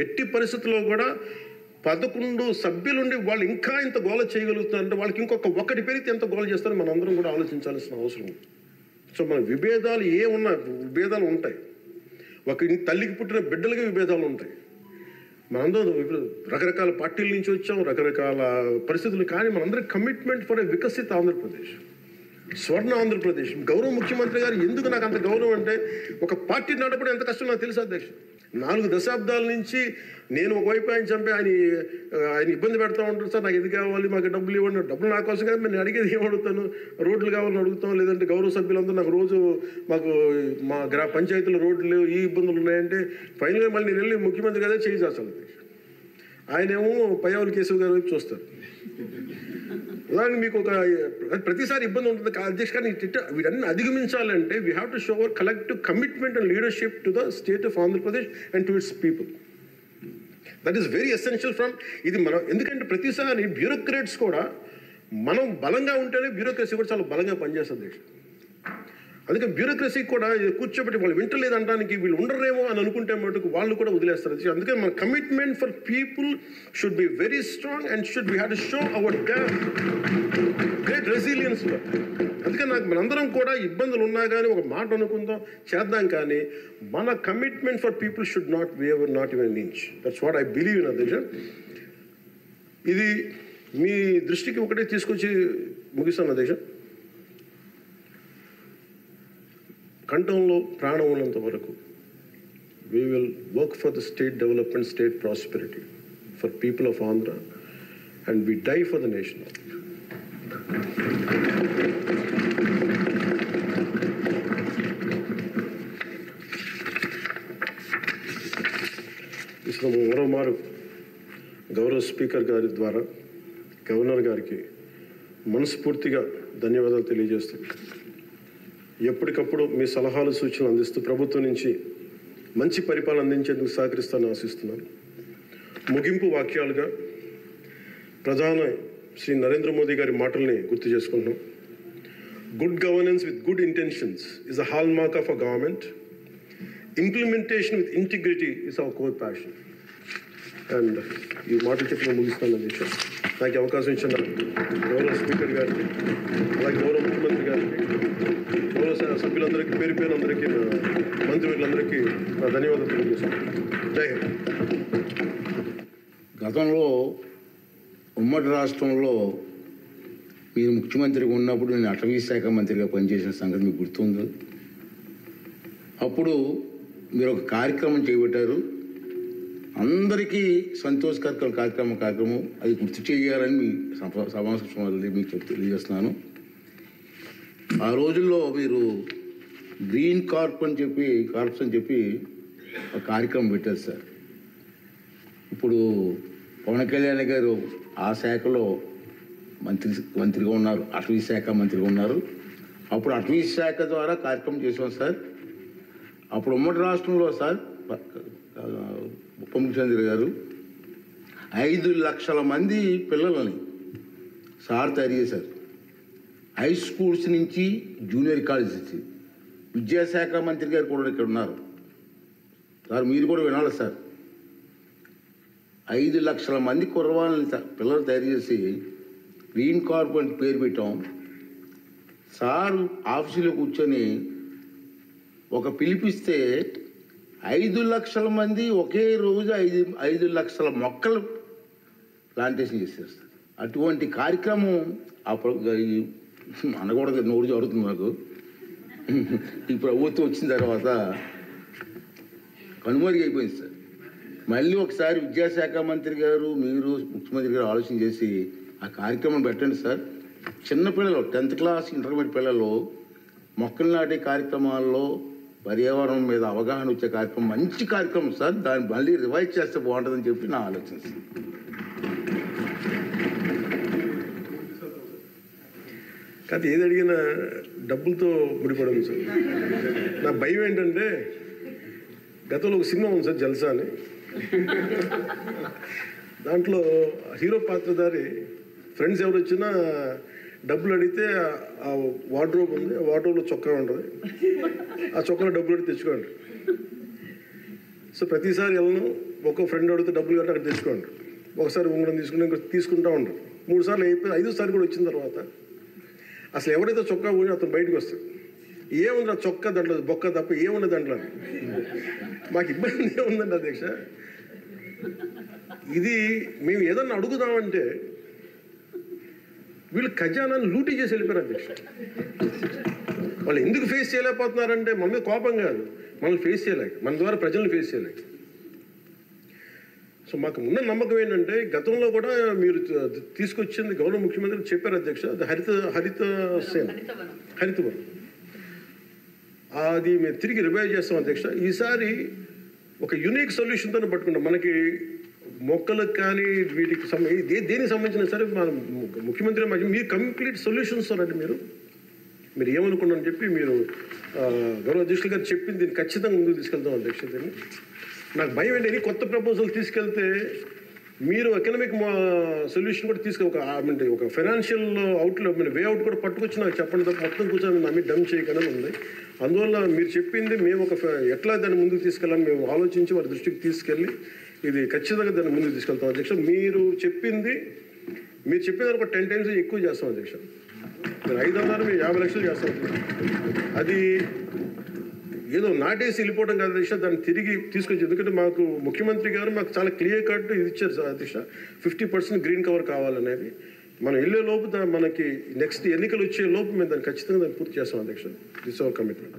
ఎట్టి పరిస్థితుల్లో కూడా 11 సభ్యులుండి వాళ్ళు ఇంకా ఇంత గోల చేయగలుగుతున్నారంటే వాళ్ళకి ఒకటి పెరిగితే ఎంత గోల చేస్తారో మనం అందరం కూడా ఆలోచించాల్సిన అవసరం ఉంది. సో మన విభేదాలు విభేదాలు ఉంటాయి. ఒక తల్లికి పుట్టిన బిడ్డలకి విభేదాలు ఉంటాయి. మనందరం రకరకాల పార్టీల నుంచి వచ్చాం, రకరకాల పరిస్థితులు. కానీ మనందరం కమిట్మెంట్ ఫర్ ఏ వికసిత ఆంధ్రప్రదేశ్, స్వర్ణ ఆంధ్రప్రదేశ్. గౌరవ ముఖ్యమంత్రి గారు ఎందుకు నాకు అంత గౌరవం అంటే, ఒక పార్టీ నడపడం ఎంత కష్టం నాకు తెలుసు అధ్యక్ష. 4 దశాబ్దాల నుంచి నేను ఒకవైపు ఆయన చంపి ఆయన ఇబ్బంది పెడతా ఉంటాను. సార్ నాకు ఇది కావాలి, మాకు డబ్బులు ఇవ్వండి. డబ్బులు నా కోసం కాదు, నేను అడిగేది ఏం అడుగుతాను, రోడ్లు కావాలని అడుగుతాం. లేదంటే గౌరవ సభ్యులందరూ నాకు రోజు మా పంచాయతీలో రోడ్లు లేవు, ఈ ఇబ్బందులు ఉన్నాయంటే ఫైనల్గా మళ్ళీ నేను వెళ్ళి ముఖ్యమంత్రి గారే చేయి చేస్తాను. ఆయనేమో పయ్యావుల కేశవ్ గారి వైపు చూస్తారు. అలాగే మీకు ప్రతిసారి ఇబ్బంది ఉంటుంది అధ్యక్ష. కానీ వీటన్ని అధిగమించాలంటే we have to show our collective commitment and leadership to the state of Andhra Pradesh and to its people. That is very essential from ఇది మనం. ఎందుకంటే ప్రతిసారి బ్యూరోక్రాట్స్ కూడా మనం బలంగా ఉంటేనే బ్యూరోక్రసీ కూడా చాలా బలంగా పనిచేస్తుంది అధ్యక్ష. అందుకే బ్యూరోక్రసీ కూడా కూర్చోబెట్టి వాళ్ళు వింటలేదు అనడానికి వీళ్ళు ఉండరేమో అని అనుకుంటే మటుకు వాళ్ళు కూడా వదిలేస్తారు. అందుకే మన commitment for people should be very strong and should be have to show hour great resilience. అందుకే నాకు మనందరం కూడా ఇబ్బందులు ఉన్నా కానీ ఒక మాట అనుకుందాం, చేద్దాం, కానీ మన commitment for people should not waiver, not even an inch. That's what I believe in అధ్యక్ష. ఇది మీ దృష్టికి ఒకటే తీసుకొచ్చి ముగిస్తాను అధ్యక్ష. కంఠంలో ప్రాణం ఉన్నంత వరకు we will work for the state development, state prosperity, for people of Andhra, and we die for the nation. ఇప్పుడు మరోమారు గౌరవ స్పీకర్ గారి ద్వారా గవర్నర్ గారికి మనస్ఫూర్తిగా ధన్యవాదాలు తెలియజేస్తూ, ఎప్పటికప్పుడు మీ సలహాలు సూచనలు అందిస్తూ ప్రభుత్వం నుంచి మంచి పరిపాలన అందించేందుకు సహకరిస్తానని ఆశిస్తున్నాను. ముగింపు వాక్యాలుగా ప్రధాని శ్రీ నరేంద్ర మోదీ గారి మాటల్ని గుర్తు చేసుకుంటున్నాం. Good governance with good intentions is a hall mark of a government. Implementation with integrity is our core passion. And ఈ మాటలు చెప్పిన ముగిస్తాను అధ్యక్ష. నాకు అవకాశం ఇచ్చిన గౌరవ స్పీకర్ గారికి, అలాగే గౌరవ ముఖ్యమంత్రి గారికి, గౌరవ సభ్యులందరికీ, పేరు పేరు అందరికీ, మంత్రివర్యులందరికీ నా ధన్యవాదాలు తెలియజేస్తాను. జై హింద్. గతంలో ఉమ్మడి రాష్ట్రంలో మీరు ముఖ్యమంత్రిగా ఉన్నప్పుడు నేను అటవీ శాఖ మంత్రిగా పనిచేసిన సంగతి మీకు గుర్తుంది. అప్పుడు మీరు ఒక కార్యక్రమం చేపట్టారు, అందరికీ సంతోషకర కార్యక్రమం అది గుర్తు చేయాలని మీ సమావేశం మీకు తెలియజేస్తున్నాను. ఆ రోజుల్లో మీరు గ్రీన్ కార్ప్స్ అని చెప్పి ఒక కార్యక్రమం పెట్టారు సార్. ఇప్పుడు పవన్ కళ్యాణ్ గారు ఆ శాఖలో మంత్రిగా ఉన్నారు, అటవీ శాఖ మంత్రిగా ఉన్నారు. అప్పుడు అటవీ శాఖ ద్వారా కార్యక్రమం చేసాం సార్. అప్పుడు ఉమ్మడి రాష్ట్రంలో సార్ ఉప ముఖ్యమంత్రి గారు 5 లక్షల మంది పిల్లలని సార్ తయారు చేశారు. హై స్కూల్స్ నుంచి జూనియర్ కాలేజ్ నుంచి. విద్యాశాఖ మంత్రి గారు కూడా ఇక్కడ ఉన్నారు సార్, మీరు కూడా వినాలి సార్. 5 లక్షల మంది కుర్రవాళ్ళని పిల్లలు తయారు చేసి గ్రీన్ కార్ప్ అని పేరు పెట్టాం. సార్ ఆఫీసులో కూర్చొని ఒక పిలిపిస్తే 5 లక్షల మంది ఒకే రోజు 5 లక్షల మొక్కలు ప్లాంటేషన్ చేశారు సార్. అటువంటి కార్యక్రమం అనకూడదు, నోరు జరుగుతుంది నాకు. ఈ ప్రభుత్వం వచ్చిన తర్వాత కనుమరుగైపోయింది సార్. మళ్ళీ ఒకసారి విద్యాశాఖ మంత్రి గారు, మీరు ముఖ్యమంత్రి గారు ఆలోచన చేసి ఆ కార్యక్రమం పెట్టండి సార్. చిన్నపిల్లలు 10th క్లాస్ ఇంటర్మీడియట్ పిల్లలు మొక్కలు నాటే కార్యక్రమాల్లో పర్యావరణం మీద అవగాహన వచ్చే కార్యక్రమం మంచి కార్యక్రమం సార్. దాన్ని మళ్ళీ రివైజ్ చేస్తే బాగుంటుందని చెప్పి నా ఆలోచన సార్. కాదు, ఏది అడిగినా డబ్బులతో ముడిపడదు సార్. నా భయం ఏంటంటే, గతంలో ఒక సినిమా ఉంది సార్, జల్సా అని. దాంట్లో హీరో పాత్రధారి ఫ్రెండ్స్ ఎవరు వచ్చినా డబ్బులు అడిగితే ఆ వార్డ్రోబ్ ఉంది, ఆ వార్డ్రోబ్లో చొక్కా ఉంటుంది, ఆ చొక్కాలో డబ్బులు అడిగి తెచ్చుకోండి. సో ప్రతిసారి వెళ్ళను, ఒక్కో ఫ్రెండ్ అడిగితే డబ్బులు కట్టి అక్కడ తెచ్చుకోండి. ఒకసారి ఉంగరం తీసుకుంటూ ఉంటారు. 3 సార్లు అయిపోయి 5వ సారి కూడా వచ్చిన తర్వాత అసలు ఎవరైతే చొక్కా పోయి అతను బయటకు వస్తాడు. ఏముంది ఆ చొక్కా దాంట్లో బొక్క తప్ప ఏముంది దాంట్లో. మాకు ఇబ్బంది ఏముందండి అధ్యక్ష, ఇది మేము ఏదన్నా అడుగుదామంటే వీళ్ళు ఖజానాన్ని లూటీ చేసి వెళ్ళిపోయారు అధ్యక్ష. వాళ్ళు ఎందుకు ఫేస్ చేయలేకపోతున్నారంటే మన మీద కోపం కాదు, మనల్ని ఫేస్ చేయలేక, మన ద్వారా ప్రజల్ని ఫేస్ చేయలేక. సో మాకు ఉన్న నమ్మకం ఏంటంటే, గతంలో కూడా మీరు తీసుకొచ్చింది గౌరవ ముఖ్యమంత్రి చెప్పారు అధ్యక్ష, అది హరితవనం, అది మేము తిరిగి రివైవ్ చేస్తాం అధ్యక్ష. ఈసారి ఒక యునిక్ సొల్యూషన్తో పట్టుకుంటాం. మనకి మొక్కలకు కానీ వీటికి దేనికి సంబంధించిన సరే మన ముఖ్యమంత్రి మీరు కంప్లీట్ సొల్యూషన్స్ అంటే మీరు ఏమనుకున్నారని చెప్పి మీరు గౌరవ అధ్యక్షులు గారు చెప్పింది దీన్ని ఖచ్చితంగా ముందుకు తీసుకెళ్తాం అధ్యక్ష. దీన్ని నాకు భయం ఏంటి, కొత్త ప్రపోజల్ తీసుకెళ్తే మీరు ఎకనామిక్ సొల్యూషన్ కూడా ఒక ఫైనాన్షియల్ అవుట్లో మీరు వే అవుట్ కూడా పట్టుకొచ్చి నాకు చెప్పండి తప్ప మొత్తం కూర్చొని నమ్మి డమ్ చేయకుండా ఉంది. అందువల్ల మీరు చెప్పింది మేము ఎట్లా దాన్ని ముందుకు తీసుకెళ్ళాలని మేము ఆలోచించి వారి దృష్టికి తీసుకెళ్ళి ఇది ఖచ్చితంగా దాన్ని ముందుకు తీసుకెళ్తాం అధ్యక్ష. మీరు చెప్పింది ఒక 10 times ఎక్కువ చేస్తాం అధ్యక్ష. మీరు 500 మేము 50 లక్షలు చేస్తాం. అది ఏదో నాటేసి వెళ్ళిపోవడం కాదు అధ్యక్ష, దాన్ని తిరిగి తీసుకొచ్చి. ఎందుకంటే మాకు ముఖ్యమంత్రి గారు మాకు చాలా క్లియర్ కట్ ఇది ఇచ్చారు అధ్యక్ష, 50% గ్రీన్ కవర్ కావాలనేది. మనం వెళ్ళే లోపు మనకి నెక్స్ట్ ఎన్నికలు వచ్చే లోపు మేము దాన్ని ఖచ్చితంగా పూర్తి చేస్తాం అధ్యక్ష. This our commitment.